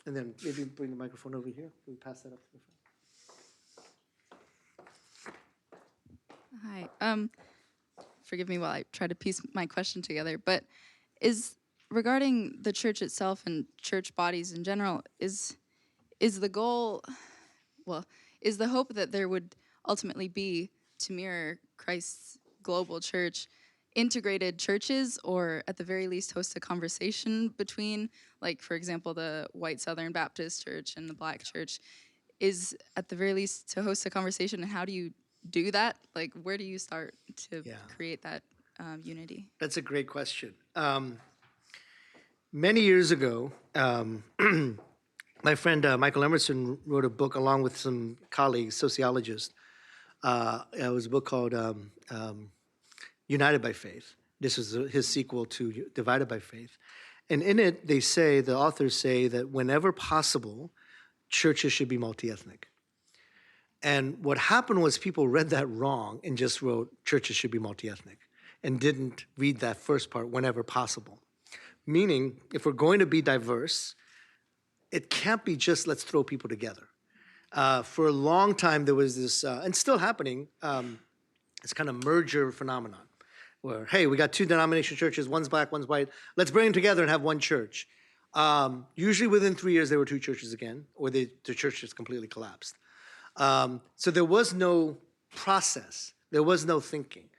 And then maybe bring the microphone over here. Can we pass that up to the front? Hi. Forgive me while I try to piece my question together, but is regarding the church itself and church bodies in general, is the goal, well, is the hope that there would ultimately be, to mirror Christ's global church, integrated churches, or at the very least host a conversation between, like, for example, the white Southern Baptist church and the black church, is at the very least to host a conversation? And how do you do that? Like, where do you start to Yeah. create that unity? That's a great question. Many years ago, my friend Michael Emerson wrote a book along with some colleagues, sociologists. It was a book called United by Faith. This is his sequel to Divided by Faith. And in it, the authors say that whenever possible, churches should be multi-ethnic. And what happened was people read that wrong and just wrote churches should be multi-ethnic and didn't read that first part, whenever possible. Meaning, if we're going to be diverse, it can't be just let's throw people together. For a long time, there was this, and still happening, this kind of merger phenomenon where, hey, we got two denomination churches, one's black, one's white, let's bring them together and have one church. Usually within 3 years, there were two churches again, or the church just completely collapsed. So there was no process. There was no thinking.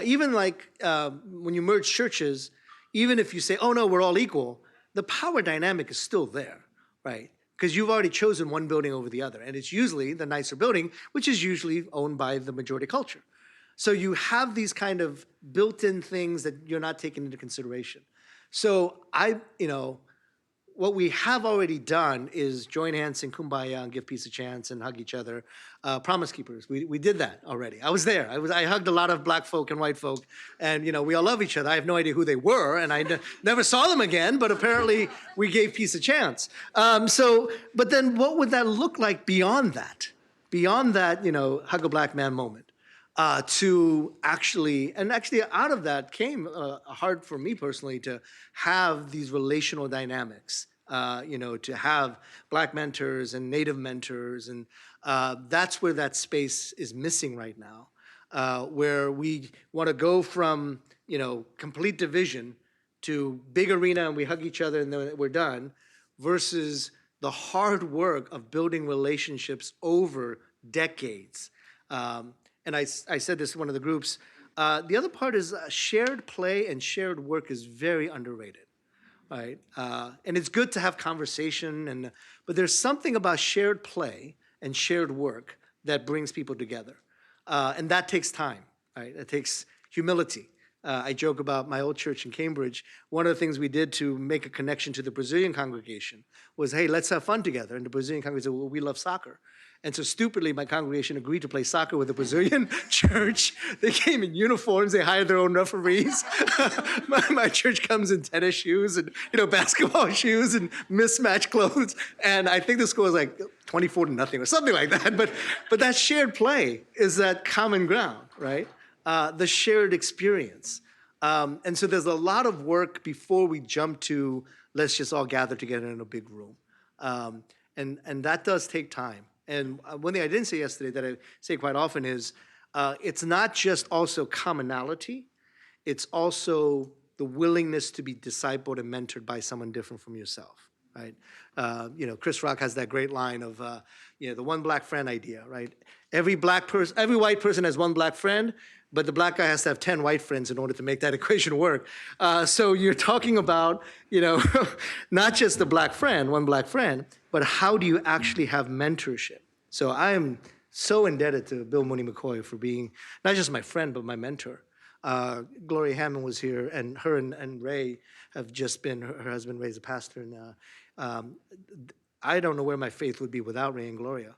Even like when you merge churches, even if you say, oh no, we're all equal, the power dynamic is still there, right? Because you've already chosen one building over the other. And it's usually the nicer building, which is usually owned by the majority culture. So you have these kind of built-in things that you're not taking into consideration. So what we have already done is join hands, sing Kumbaya, and give peace a chance, and hug each other. Promise keepers, we did that already. I was there. I hugged a lot of black folk and white folk, and we all love each other. I have no idea who they were, and I never saw them again. But apparently, we gave peace a chance. But then, what would that look like beyond that? Beyond that, hug a black man moment. To actually out of that came hard for me personally to have these relational dynamics, to have black mentors and native mentors. And that's where that space is missing right now, where we want to go from, complete division to big arena and we hug each other and then we're done, versus the hard work of building relationships over decades. And I said this to one of the groups. The other part is shared play and shared work is very underrated, right? And it's good to have conversation, but there's something about shared play and shared work that brings people together. And that takes time, right? It takes humility. I joke about my old church in Cambridge. One of the things we did to make a connection to the Brazilian congregation was, hey, let's have fun together. And the Brazilian congregation said, well, we love soccer. And so stupidly, my congregation agreed to play soccer with the Brazilian church. They came in uniforms. They hired their own referees. my church comes in tennis shoes and basketball shoes and mismatched clothes. And I think the score was like 24-0 or something like that. But that shared play is that common ground, right? The shared experience. And so there's a lot of work before we jump to let's just all gather together in a big room. And that does take time. And one thing I didn't say yesterday that I say quite often is it's not just also commonality, it's also the willingness to be discipled and mentored by someone different from yourself, right? Chris Rock has that great line of, the one black friend idea, right? Every white person has one black friend, but the black guy has to have 10 white friends in order to make that equation work. So you're talking about, not just the black friend, one black friend, but how do you actually have mentorship? So I am so indebted to Bill Mooney McCoy for being not just my friend, but my mentor. Gloria Hammond was here, and her and Ray have just been, her husband Ray's a pastor, and I don't know where my faith would be without Ray and Gloria.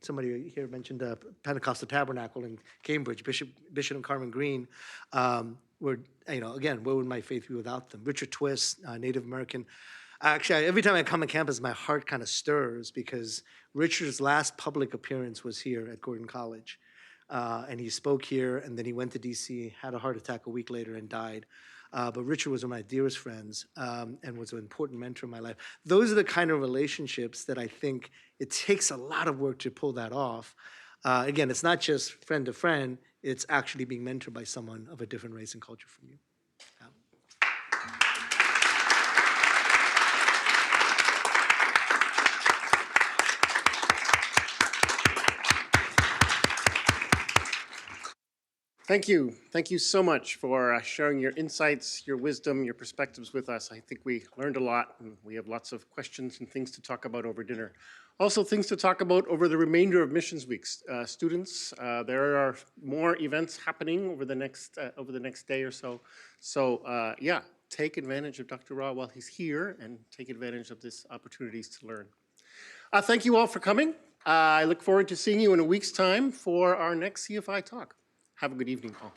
Somebody here mentioned Pentecostal Tabernacle in Cambridge, Bishop and Carmen Green. Again, where would my faith be without them? Richard Twist, Native American. Actually, every time I come on campus, my heart kind of stirs because Richard's last public appearance was here at Gordon College. And he spoke here, and then he went to D.C., had a heart attack a week later, and died. but Richard was one of my dearest friends and was an important mentor in my life. Those are the kind of relationships that I think it takes a lot of work to pull that off. Again, it's not just friend to friend, it's actually being mentored by someone of a different race and culture from you. Thank you. Thank you so much for sharing your insights, your wisdom, your perspectives with us. I think we learned a lot, and we have lots of questions and things to talk about over dinner. Also, things to talk about over the remainder of Missions Weeks. Students, there are more events happening over the next day or so. So, yeah, take advantage of Dr. Rah while he's here, and take advantage of these opportunities to learn. Thank you all for coming. I look forward to seeing you in a week's time for our next CFI talk. Have a good evening, all.